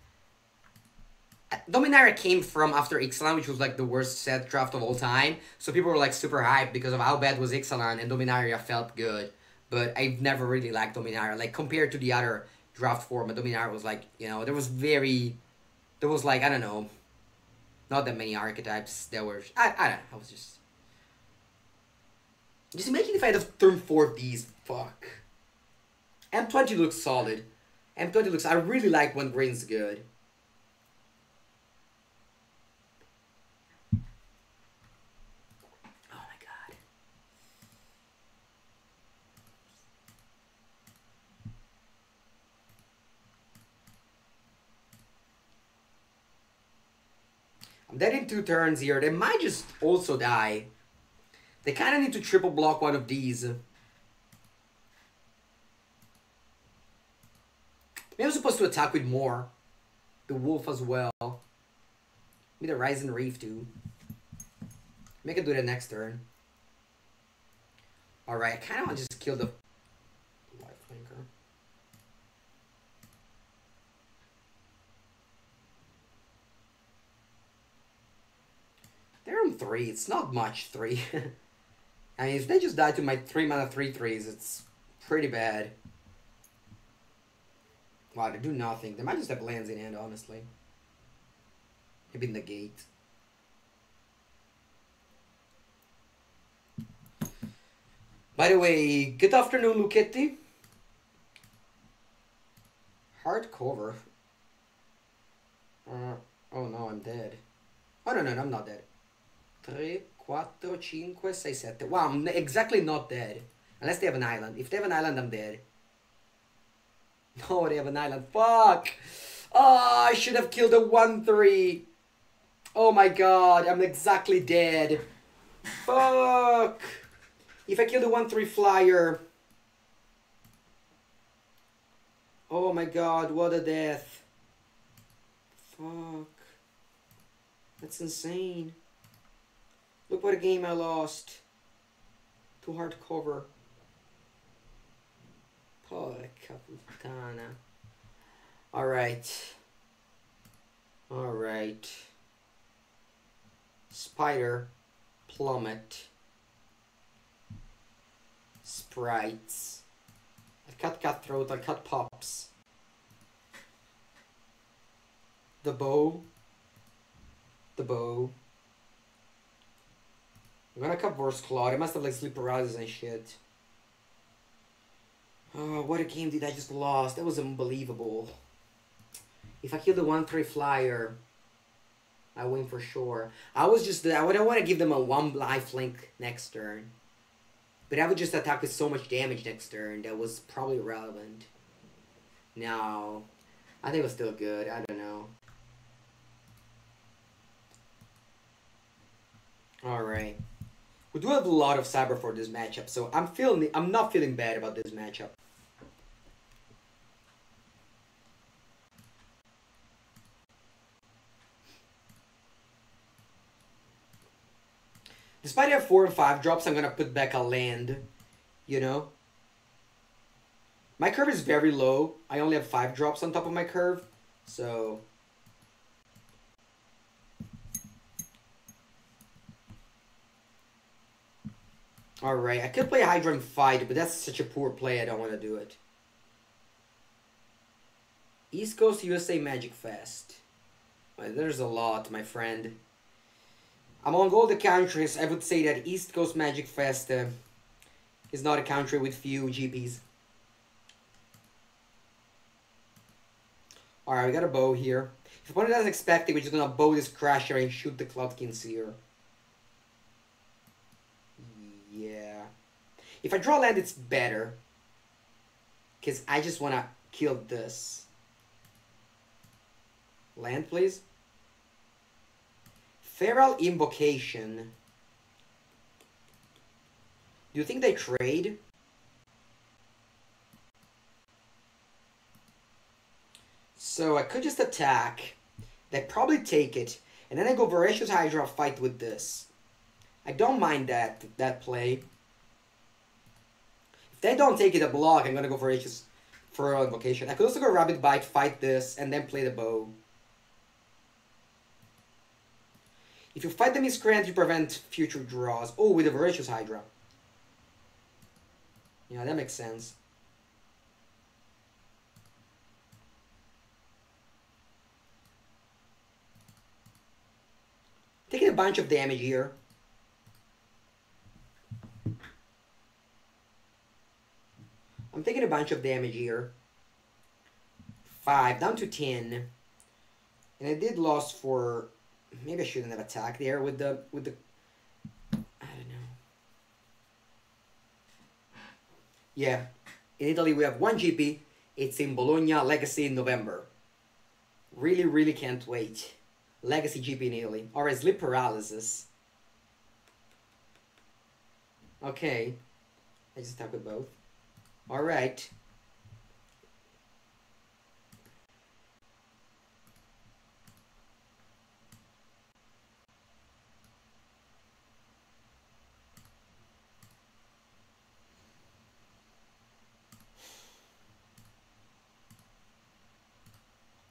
Dominaria came from after Ixalan, which was like the worst set draft of all time. So people were like super hyped because of how bad was Ixalan, and Dominaria felt good. But I've never really liked Dominaria. Like compared to the other draft format, Dominaria was like, you know, there was like, I don't know, not that many archetypes. There were, I don't know, I was just imagine if I had a turn 4 of these, fuck. M20 looks solid. M20 looks, I really like when green's good. I'm dead in 2 turns here. They might just also die. They kind of need to triple block one of these. Maybe I'm supposed to attack with more. The wolf as well. Maybe the Rise and Reef too. Maybe I can do that next turn. Alright, I kind of want to just kill the Lifelinker. They're on 3. It's not much, 3. I mean, if they just die to my 3 mana 3/3s, it's pretty bad. Wow, they do nothing. They might just have lands in hand, honestly. Maybe negate. By the way, good afternoon, Luchetti. Hardcover. Oh no, I'm dead. Oh no, I'm not dead. 3, 4, 5, 6, 7. Wow, I'm exactly not dead. Unless they have an island. If they have an island, I'm dead. No, they have an island. Fuck! Oh, I should have killed a 1/3. Oh my god, I'm exactly dead. Fuck! If I kill the 1/3 flyer... Oh my god, what a death. Fuck. That's insane. Look what a game I lost. To hardcover. Porca puttana. Alright. Alright. Spider. Plummet. Sprites. Cut cutthroat, I'll cut pops. The bow. The bow. I'm gonna cut Vor's Claw. It must have like sleep paralysis and shit. Oh, what a game did I just lost? That was unbelievable. If I kill the 1-3 flyer, I win for sure. I don't want to give them a 1 lifelink next turn. But I would just attack with so much damage next turn that was probably irrelevant. No. I think it was still good. I don't know. Alright. We do have a lot of cyber for this matchup, so I'm not feeling bad about this matchup. Despite I have 4 and 5 drops, I'm gonna put back a land, you know? My curve is very low. I only have 5 drops on top of my curve, so... Alright, I could play Hydra and fight, but that's such a poor play, I don't want to do it. East Coast USA Magic Fest. Well, there's a lot, my friend. Among all the countries, I would say that East Coast Magic Fest is not a country with few GPs. Alright, we got a bow here. If opponent doesn't expect it, we're just gonna bow this Crasher and shoot the Cloudkin Seer. Yeah. If I draw land, it's better. Because I just wanna kill this. Land, please. Feral Invocation. Do you think they trade? So I could just attack. They probably take it. And then I go Voracious Hydra fight with this. I don't mind that play. If they don't take it a block, I'm gonna go Voracious Feral Invocation. I could also go Rabbit Bite, fight this, and then play the bow. If you fight the Miscreant, you prevent future draws. Oh, with the Voracious Hydra. Yeah, that makes sense. Taking a bunch of damage here. I'm taking a bunch of damage here. 5, down to 10. And I did lose for... Maybe I shouldn't have attacked there with the... I don't know. Yeah. In Italy, we have 1 GP. It's in Bologna, Legacy in November. Really, really can't wait. Legacy GP in Italy. Alright, Sleep Paralysis. Okay. I just attack with both. Alright.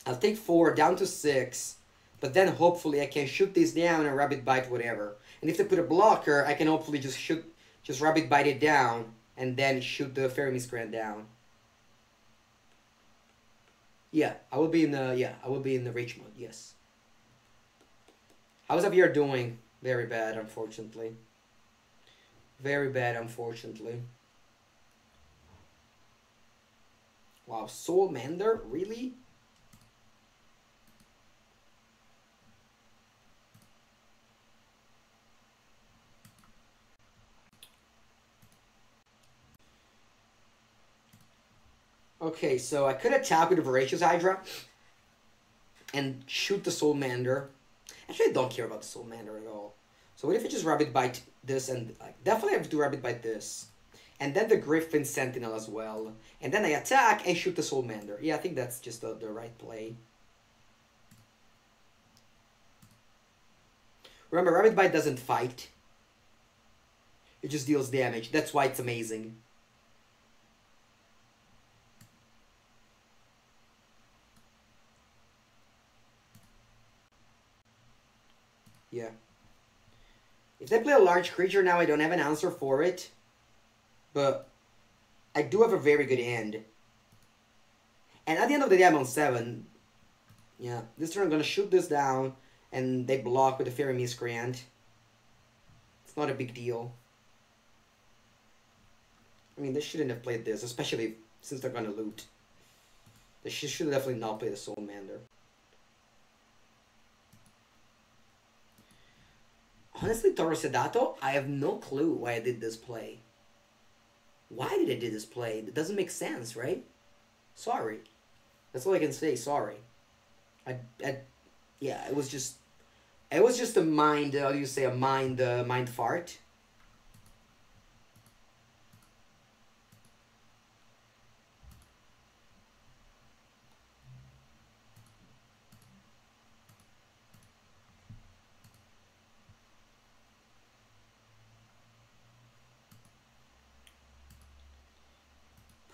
I'll take 4 down to 6, but then hopefully I can shoot this down and Rabbit Bite whatever. And if they put a blocker, I can hopefully just Rabbit Bite it down and then shoot the Fairy Miscreant down. Yeah, I will be in the rage mode, yes. How's Javier doing? Very bad, unfortunately. Very bad, unfortunately. Wow, Soul Mender? Really? Okay, so I could attack with the Voracious Hydra and shoot the Soul Mander. Actually, I don't care about the Soul Mander at all. So what if I just Rabbit Bite this and definitely have to Rabbit Bite this. And then the Griffin Sentinel as well. And then I attack and shoot the Soul Mander. Yeah, I think that's just the right play. Remember, Rabbit Bite doesn't fight. It just deals damage. That's why it's amazing. Yeah. If they play a large creature now, I don't have an answer for it. But I do have a very good hand. And at the end of the day, I'm on 7. Yeah, this turn I'm gonna shoot this down, and they block with a Fairy Miscreant. It's not a big deal. I mean, they shouldn't have played this, especially since they're gonna loot. They should definitely not play the Soulmander. Honestly, Toro Sedato, I have no clue why I did this play. Why did I do this play? It doesn't make sense, right? Sorry. That's all I can say, sorry. Yeah, it was just a mind, how do you say, a mind fart.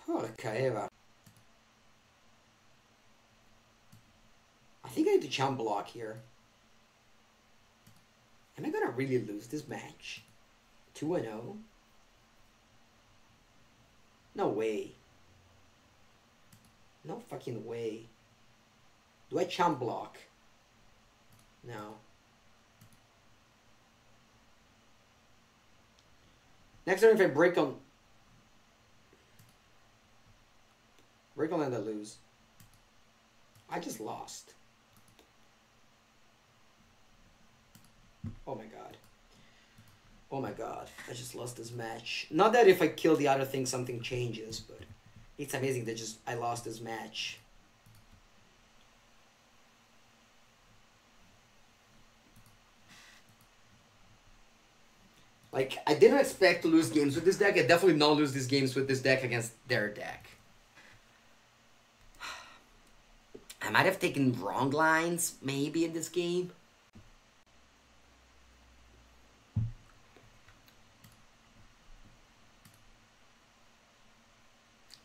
Porca Eva. I think I need to chump block here. Am I gonna really lose this match? 2-0? No way. No fucking way. Do I chump block? No. Next turn if I break on land I lose. I just lost. Oh my god. Oh my god. I just lost this match. Not that if I kill the other thing something changes, but it's amazing that just I lost this match. Like, I didn't expect to lose games with this deck. I definitely not lose these games with this deck against their deck. I might have taken wrong lines, maybe, in this game.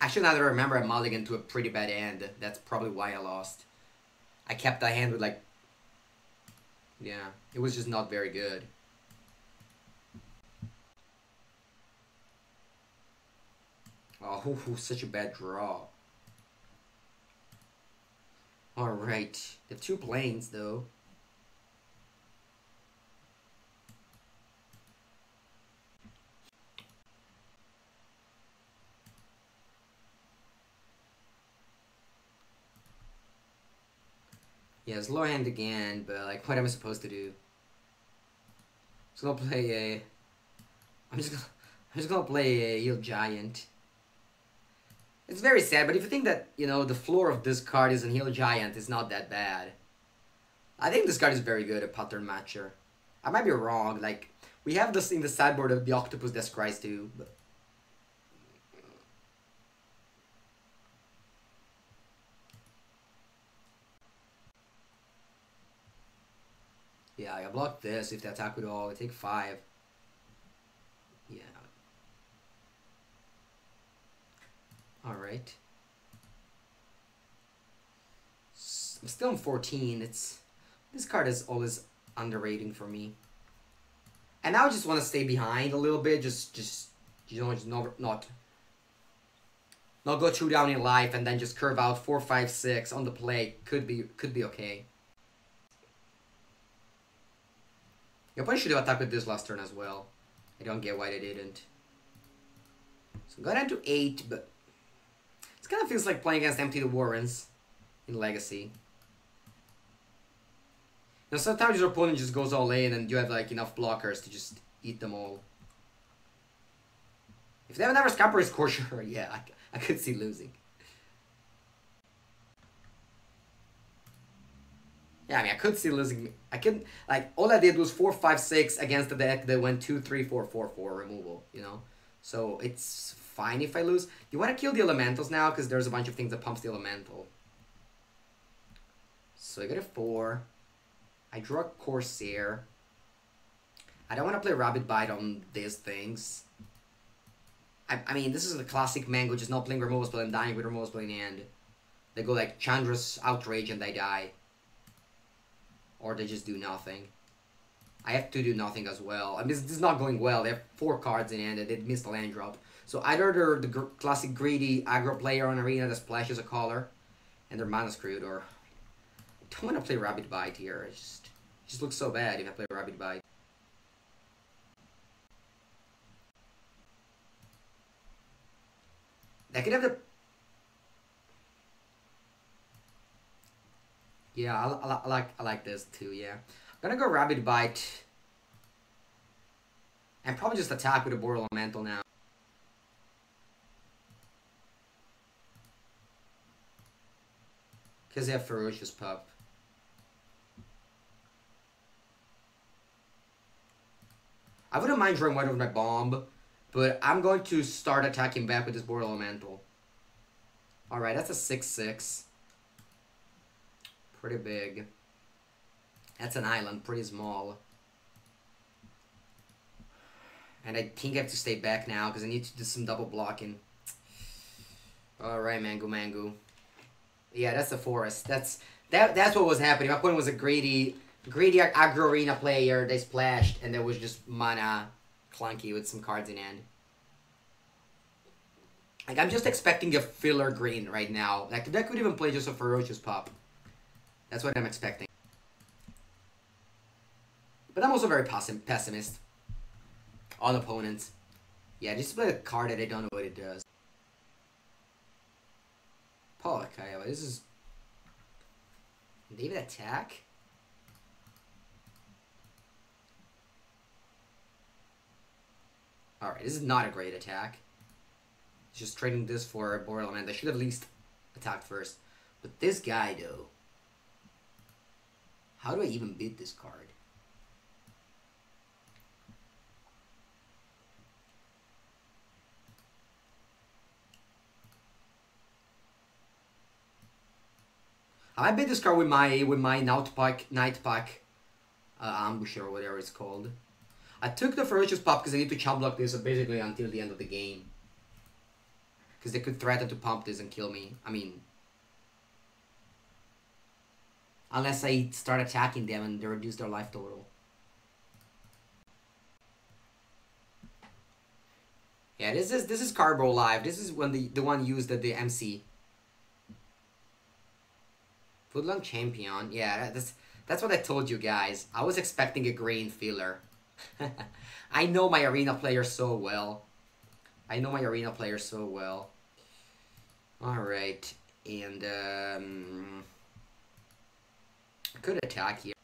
Actually, now that I remember, I mulliganed to a pretty bad hand. That's probably why I lost. I kept that hand with, like... Yeah, it was just not very good. Oh, such a bad draw. Alright. They have 2 planes, though. Yeah, it's low hand again, but, like, what am I supposed to do? I'm just gonna play a... I'm just gonna play a Heal Giant. It's very sad, but if you think that, you know, the floor of this card is an Heal Giant, it's not that bad. I think this card is very good at Pattern Matcher. I might be wrong, like, we have this in the sideboard of the Octopus Descries too, but... Yeah, I block this if they attack with all, I take 5. Yeah. Alright. I'm still on 14. This card is always underrating for me. And now I just want to stay behind a little bit, just you know, just not go 2 down in life and then just curve out 4, 5, 6 on the play. Could be okay. Your opponent should have attacked with this last turn as well. I don't get why they didn't. So I'm going down to 8, but it kind of feels like playing against Empty the Warrens in Legacy. You know, sometimes your opponent just goes all in and you have like enough blockers to just eat them all. If they have another Scamper score, sure, yeah, I could see losing. Yeah, I mean, I could see losing. I could, like, all I did was 4, 5, 6 against the deck that went 2, 3, 4, 4, 4 removal, you know? So it's fine if I lose. You want to kill the Elementals now, because there's a bunch of things that pumps the Elemental. So I got a 4. I draw a Corsair. I don't want to play Rabbit Bite on these things. I mean, this is the classic Mango, just not playing removal spell and dying with removal spell in hand. They go like Chandra's Outrage and they die. Or they just do nothing. I have to do nothing as well. I mean, this is not going well. They have 4 cards in hand and they missed the land drop. So either they're the classic greedy aggro player on arena that splashes a color, and they're mana screwed, or I don't want to play Rabbit Bite here. It just looks so bad if I play Rabbit Bite. I could have the... Yeah, I like this too, yeah. I'm gonna go Rabbit Bite. And probably just attack with a Boreal Elemental now. Because they have Ferocious Pup. I wouldn't mind drawing white with my bomb, but I'm going to start attacking back with this Boreal Elemental. Alright, that's a 6/6. Pretty big. That's an island, pretty small. And I think I have to stay back now because I need to do some double blocking. Alright, Mengu. Yeah, that's the forest. That's what was happening. My opponent was a greedy aggro arena player. They splashed and there was just mana clunky with some cards in hand. Like, I'm just expecting a filler green right now. Like, that could even play just a Ferocious Pup. That's what I'm expecting. But I'm also very pessimist on opponents. Yeah, just play a card that I don't know what it does. Okay, well, this is... David attack? Alright, this is not a great attack. Just trading this for a Boreal Elemental. I should have at least attacked first. But this guy, though... How do I even beat this card? I beat this card with my Night Pack Ambusher or whatever it's called. I took the Ferocious Pup because I need to chump block this basically until the end of the game. Because they could threaten to pump this and kill me. I mean... Unless I start attacking them and they reduce their life total. Yeah, this is Carbo Live. This is when the one used at the MC. Foodlong Champion. Yeah, that's what I told you guys. I was expecting a green filler. I know my arena player so well. Alright. And, I could attack here.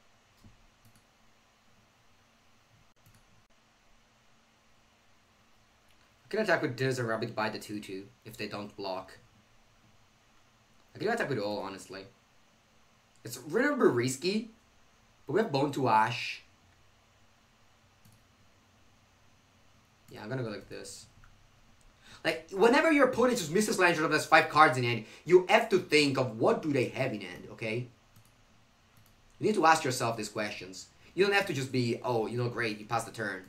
I could attack with this or Rabbit by the 2/2 if they don't block. I could attack with all, honestly. It's really risky, but we have Bone to Ash. Yeah, I'm gonna go like this. Like, whenever your opponent just misses Lantern that has 5 cards in hand, you have to think of what do they have in hand, okay? You need to ask yourself these questions. You don't have to just be, oh, you know, great, you passed the turn.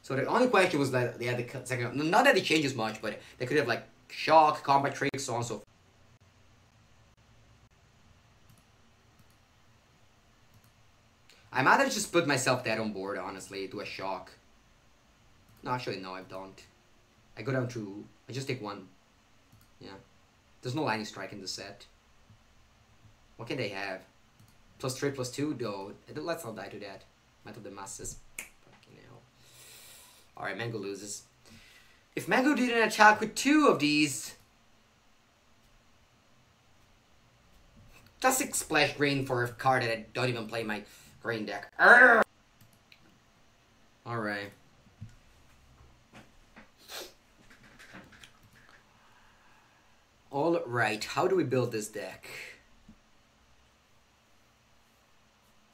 So the only question was that they had the second... Not that it changes much, but they could have, like, Shock, Combat Trick, so on and so forth. I might have just put myself dead on board, honestly, to a Shock. No, actually, no, I don't. I go down to... I just take 1. Yeah. There's no Lightning Strike in the set. What can they have? +3, +2, though. Let's not die to that. Metal the Masses. Fucking hell. Alright, Mango loses. If Mango did an attack with 2 of these... Classic Splash Green for a card that I don't even play my green deck. Alright. Alright, how do we build this deck?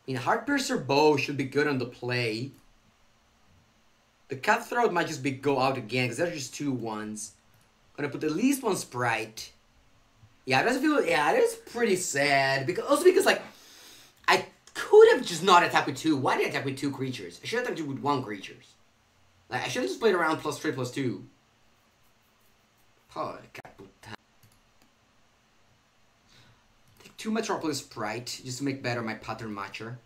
I mean, Heartpiercer Bow should be good on the play. The Cutthroat might just be go out again, because there's just 2 ones. I'm gonna put at least 1 Sprite. Yeah, that is pretty sad. Because, like, I could have just not attacked with 2. Why did I attack with 2 creatures? I should have attacked with 1 creatures. Like, I should have just played around +3, +2. Oh, take 2 Metropolis Sprite, just to make better my pattern matcher.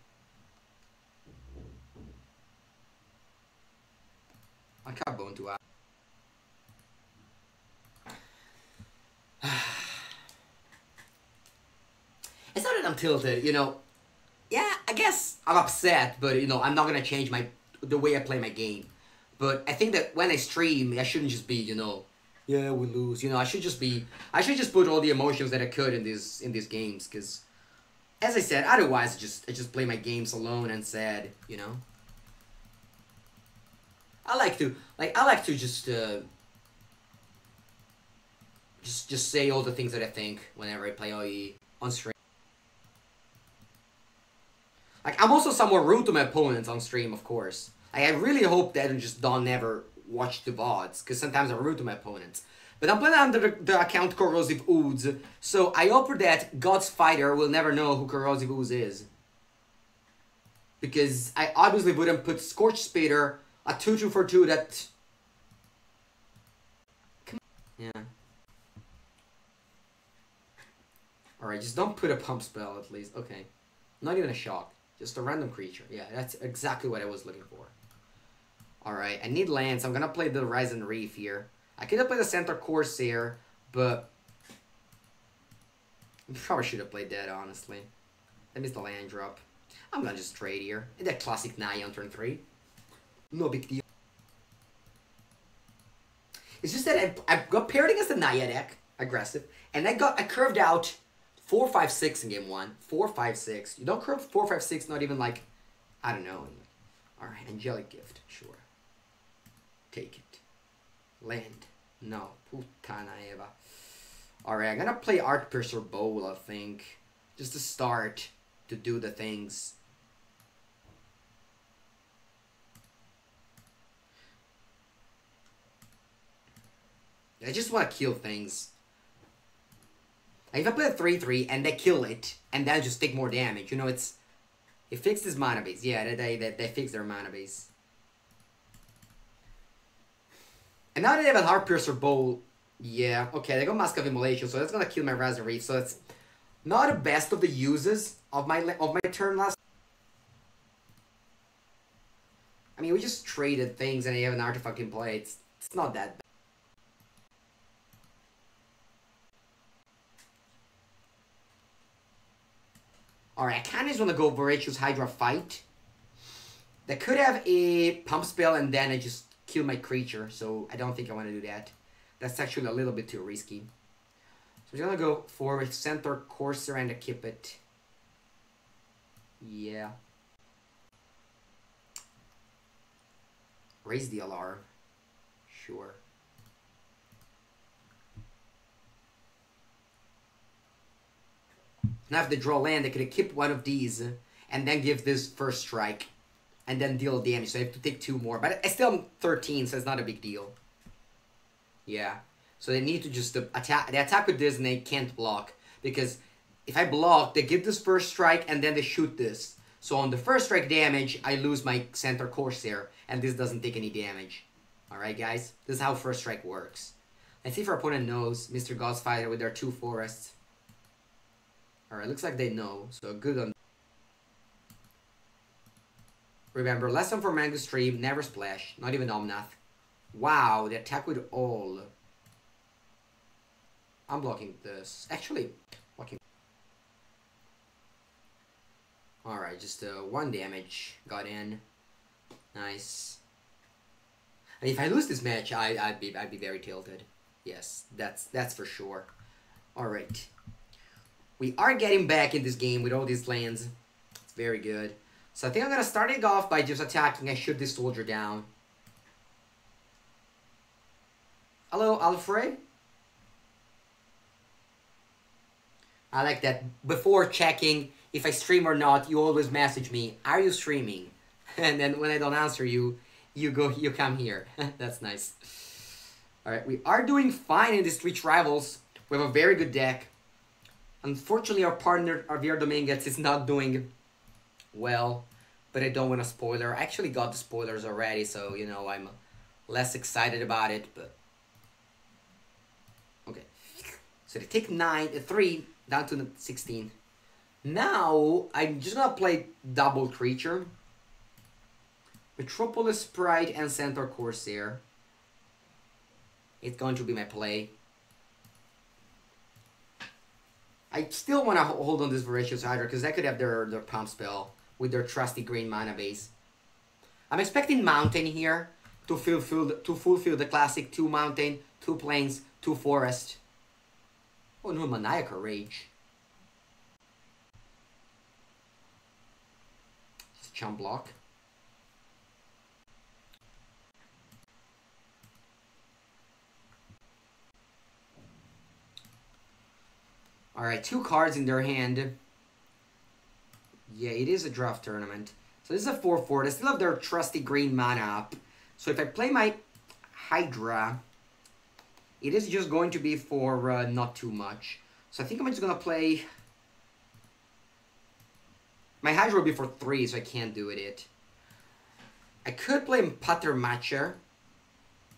I can't Bone to Ash. tilted, you know. Yeah, I guess I'm upset, but you know, I'm not gonna change the way I play my game. But I think that when I stream, I shouldn't just be, you know, yeah, we lose. You know, I should just put all the emotions that I could in these games, because, as I said, otherwise I just play my games alone and sad, you know. I like to just say all the things that I think whenever I play OE on stream. Like, I'm also somewhat rude to my opponents on stream, of course. Like, I really hope that I just don't never watch the VODs, because sometimes I'm rude to my opponents. But I'm playing under the account Corrosive Ooze, so I hope that God's Fighter will never know who Corrosive Ooze is. Because I obviously wouldn't put Scorch Speeder, a 2-2 for 2 that... Come on. Yeah. Alright, just don't put a pump spell at least. Okay. Not even a shock. Just a random creature. Yeah, that's exactly what I was looking for. Alright, I need lands. I'm gonna play the Rise and Reef here. I could have played the Centaur Corsair, but... I probably should have played that, honestly. I missed the land drop. I'm gonna just trade here. That classic Naya on turn 3. No big deal. It's just that I got paired against the Naya deck. Aggressive. And I curved out 4-5-6 in game 1. 4-5-6. You don't curve 4-5-6, not even like, I don't know. Alright, Angelic Gift. Sure. Take it. Land. No. Putana Eva. Alright, I'm gonna play Art Piercer Bowl, I think. Just to start to do the things. I just want to kill things. Like if I play a 3-3 and they kill it, and then just take more damage, you know, it fixed his mana base. Yeah, they fixed their mana base. And now they have a Heart Piercer Bowl. Yeah, okay, they got Mask of Immolation, so that's gonna kill my Raz and Reef. So it's not the best of the uses of my turn last. I mean, we just traded things and they have an artifact in play. It's not that bad. Alright, I kinda just wanna go Voracious Hydra Fight. They could have a pump spell and then I just kill my creature, so I don't think I wanna do that. That's actually a little bit too risky. So we're gonna go for a Centaur Corsair and a Keep It. Yeah. Raise the alarm. Sure. Now if they draw land, they could keep one of these and then give this first strike and then deal damage. So I have to take 2 more. But I still am 13, so it's not a big deal. Yeah. So they need to just attack. They attack with this and they can't block. Because if I block, they give this first strike and then they shoot this. So on the first strike damage, I lose my Centaur Corsair. And this doesn't take any damage. Alright, guys? This is how first strike works. Let's see if our opponent knows Mr. God's Fighter with their 2 forests. Alright, looks like they know. So good on... Remember, lesson for Mango Stream, never splash. Not even Omnath. Wow, they attack with all. I'm blocking this. Actually, blocking... Alright, just 1 damage. Got in. Nice. And if I lose this match, I'd be very tilted. Yes, that's for sure. Alright. We are getting back in this game with all these lands. It's very good. So I think I'm going to start it off by just attacking and shoot this soldier down. Hello, Alfred? I like that. Before checking if I stream or not, you always message me, are you streaming? And then when I don't answer you, you come here. That's nice. Alright, we are doing fine in these 3 rivals. We have a very good deck. Unfortunately, our partner, Javier Dominguez, is not doing well, but I don't want a spoiler. I actually got the spoilers already, so, you know, I'm less excited about it, but... Okay. So they take 3 down to 16. Now, I'm just gonna play double creature. Metropolis Sprite and Centaur Corsair. It's going to be my play. I still want to hold on this Voracious Hydra because that could have their pump spell with their trusty green mana base. I'm expecting Mountain here to fulfill the classic 2 Mountain, 2 Plains, 2 Forest. Oh no, Maniacal Rage. Just chump block. Alright, 2 cards in their hand. Yeah, it is a draft tournament. So this is a 4/4. They still have their trusty green mana up. So if I play my Hydra, it is just going to be for not too much. So I think I'm just going to play... My Hydra will be for 3, so I can't do it. I could play Putter Matcher,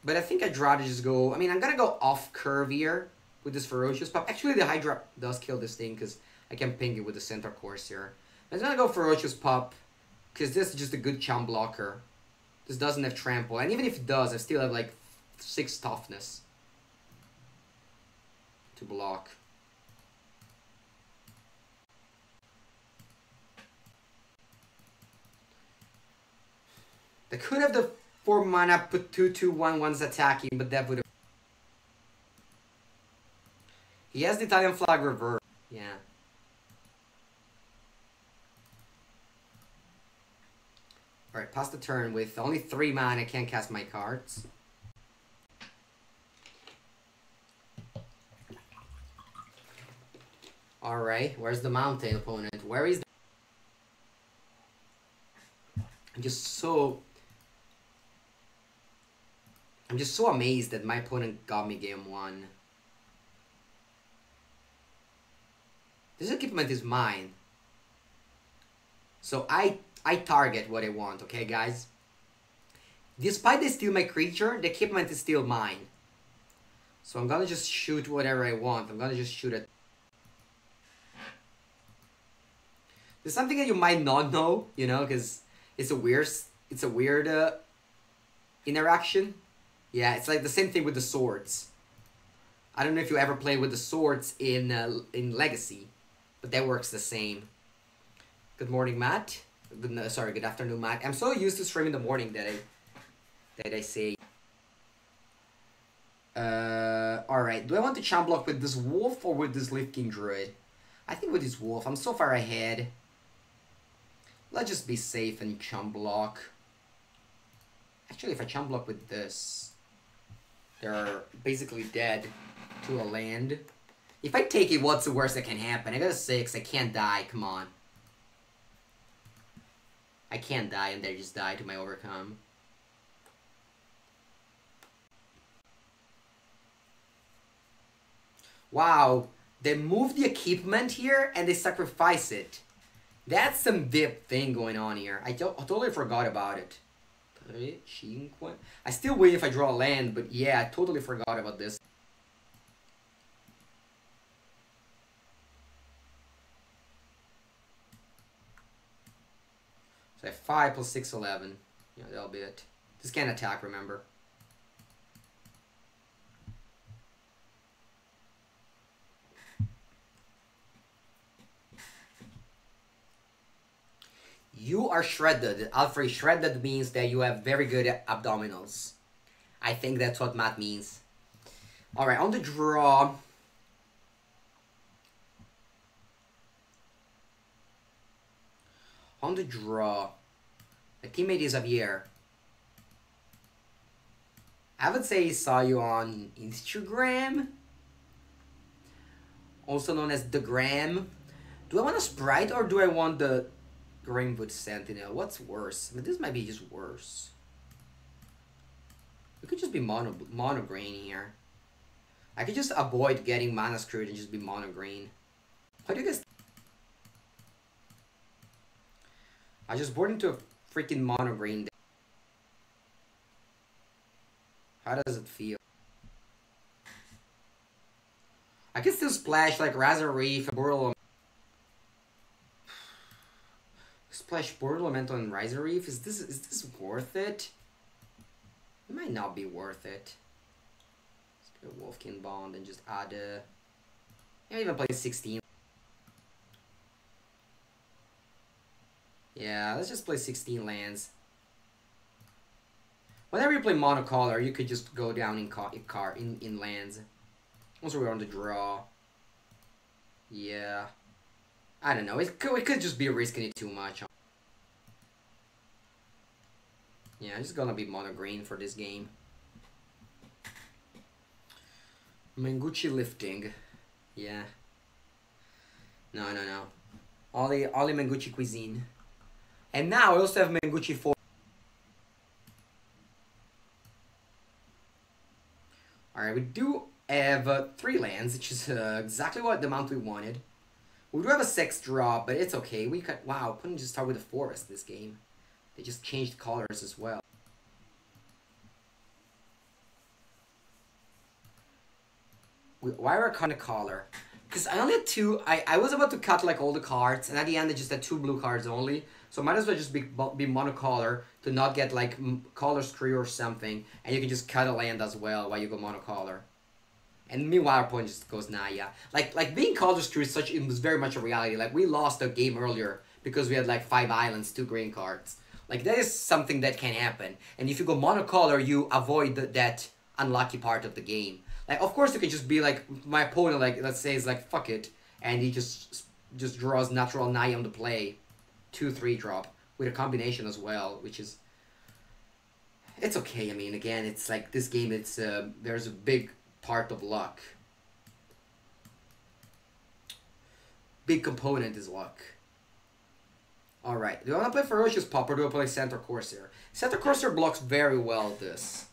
but I think I'd rather just go... I mean, I'm going to go off curve here with this Ferocious Pup. Actually, the Hydra does kill this thing because I can ping it with the Centaur Corsair. I'm going to go Ferocious Pup because this is just a good chump blocker. This doesn't have trample, and even if it does, I still have like 6 toughness to block. They could have the 4 mana, put 2/2/1/1s attacking, but that would have... He has the Italian flag reverse. Yeah. Alright, pass the turn with only 3 mana, I can't cast my cards. Alright, where's the Mountain opponent? Where is the... I'm just so amazed that my opponent got me game 1. This equipment is mine. So I target what I want, okay guys? Despite they steal my creature, the equipment is still mine. So I'm gonna just shoot whatever I want. I'm gonna just shoot it. There's something that you might not know, you know, because it's a weird interaction. Yeah, it's like the same thing with the swords. I don't know if you ever played with the swords in Legacy, but that works the same. Good morning, Matt. Good afternoon, Matt. I'm so used to streaming in the morning that I say. Alright, do I want to chump block with this wolf or with this Leaf King Druid? I think with this wolf. I'm so far ahead. Let's just be safe and chump block. Actually, if I chump block with this, they're basically dead to a land. If I take it, what's the worst that can happen? I got a 6. I can't die. Come on. I can't die and they just die to my overcome. Wow. They move the equipment here and they sacrifice it. That's some dip thing going on here. I totally forgot about it. I still wait if I draw a land, but yeah, I totally forgot about this. So I have 5 plus 6, 11. Yeah, that'll be it. This can't attack, remember. You are shredded. Alfred, shredded means that you have very good abdominals. I think that's what Matt means. Alright, on the draw. On the draw. My teammate is Javier. I would say he saw you on Instagram. Also known as the Gram. Do I want a Sprite or do I want the Grainwood Sentinel? What's worse? I mean, this might be just worse. It could just be mono green here. I could just avoid getting mana screwed and just be mono green. How do you guys... I just bored into a freaking mono green. How does it feel? I can still splash like Razor Reef, Boreal... Splash Boreal Elemental and Razor Reef? Is this worth it? It might not be worth it. Let's do a Wolfkin Bond and just add a... Yeah, even play 16. Yeah, let's just play 16 lands. Whenever you play monocolor, you could just go down in lands. Once we're on the draw. Yeah. I don't know. It could just be risking it too much. Yeah, I'm just gonna be mono green for this game. Mengucci lifting. Yeah. No. Only Mengucci cuisine. And now I also have Mengucci 4. Alright, we do have 3 lands, which is exactly what the amount we wanted. We do have a 6 drop, but it's okay. We could... Wow, couldn't just start with a forest this game. They just changed colors as well. Why are we cutting a color? Because I only had 2... I was about to cut like all the cards, and at the end I just had 2 blue cards only. So might as well just be monocolor to not get like color screw or something. And you can just cut a land as well while you go monocolor. And meanwhile, our point just goes Naya. Like being color screw is such... It was very much a reality. Like we lost a game earlier because we had like 5 islands, 2 green cards. Like that is something that can happen. And if you go monocolor, you avoid that unlucky part of the game. Like, of course, you can just be like, my opponent, like, let's say, is like, fuck it. And he just draws natural Naya on the play. 2-3 drop. With a combination as well, which is... It's okay, I mean, again, it's like, this game, it's, there's a big part of luck. Big component is luck. Alright, do I want to play Ferocious Pup or do I play Centaur Corsair? Centaur Corsair blocks very well this.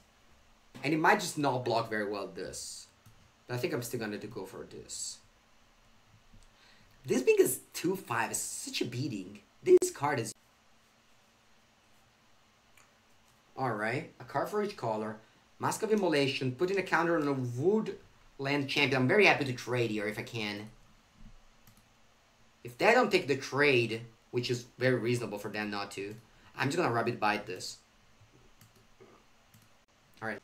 And it might just not block very well this. But I think I'm still going to go for this. This being is 2-5 is such a beating. This card is... Alright, a card for each color. Mask of Immolation, putting a counter on a Woodland Champion. I'm very happy to trade here if I can. If they don't take the trade, which is very reasonable for them not to, I'm just going to Rabbit Bite this. Alright.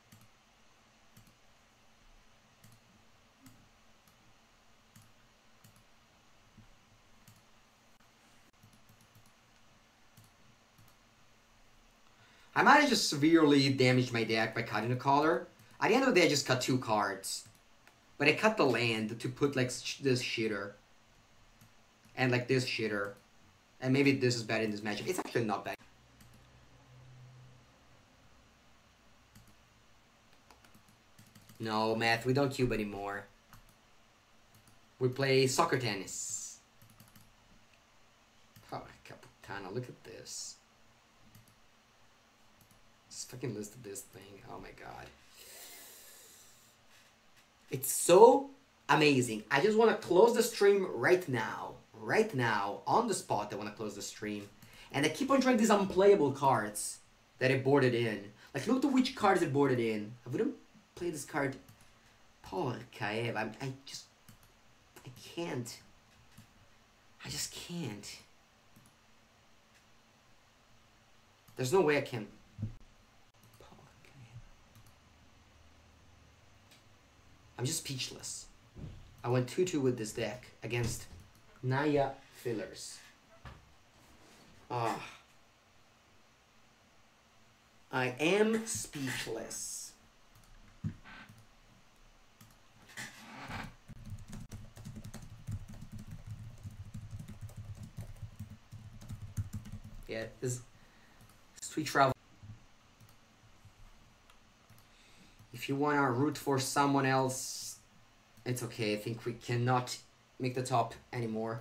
I might have just severely damaged my deck by cutting a color. At the end of the day, I just cut 2 cards. But I cut the land to put like this shitter. And like this shitter. And maybe this is bad in this matchup. It's actually not bad. No, Math, we don't cube anymore. We play soccer tennis. Oh, Caputana, look at this. Just fucking listed this thing. Oh my god. It's so amazing. I just want to close the stream right now. Right now. On the spot, I want to close the stream. And I keep on trying these unplayable cards that I boarded in. Like, look at which cards I boarded in. I wouldn't play this card. Porca Eva. I can't. I just can't. There's no way I can. I'm just speechless. I went 2-2 with this deck against Naya fillers. Ah. I am speechless. Yeah, this sweet travel. If you want to root for someone else, it's okay. I think we cannot make the top anymore.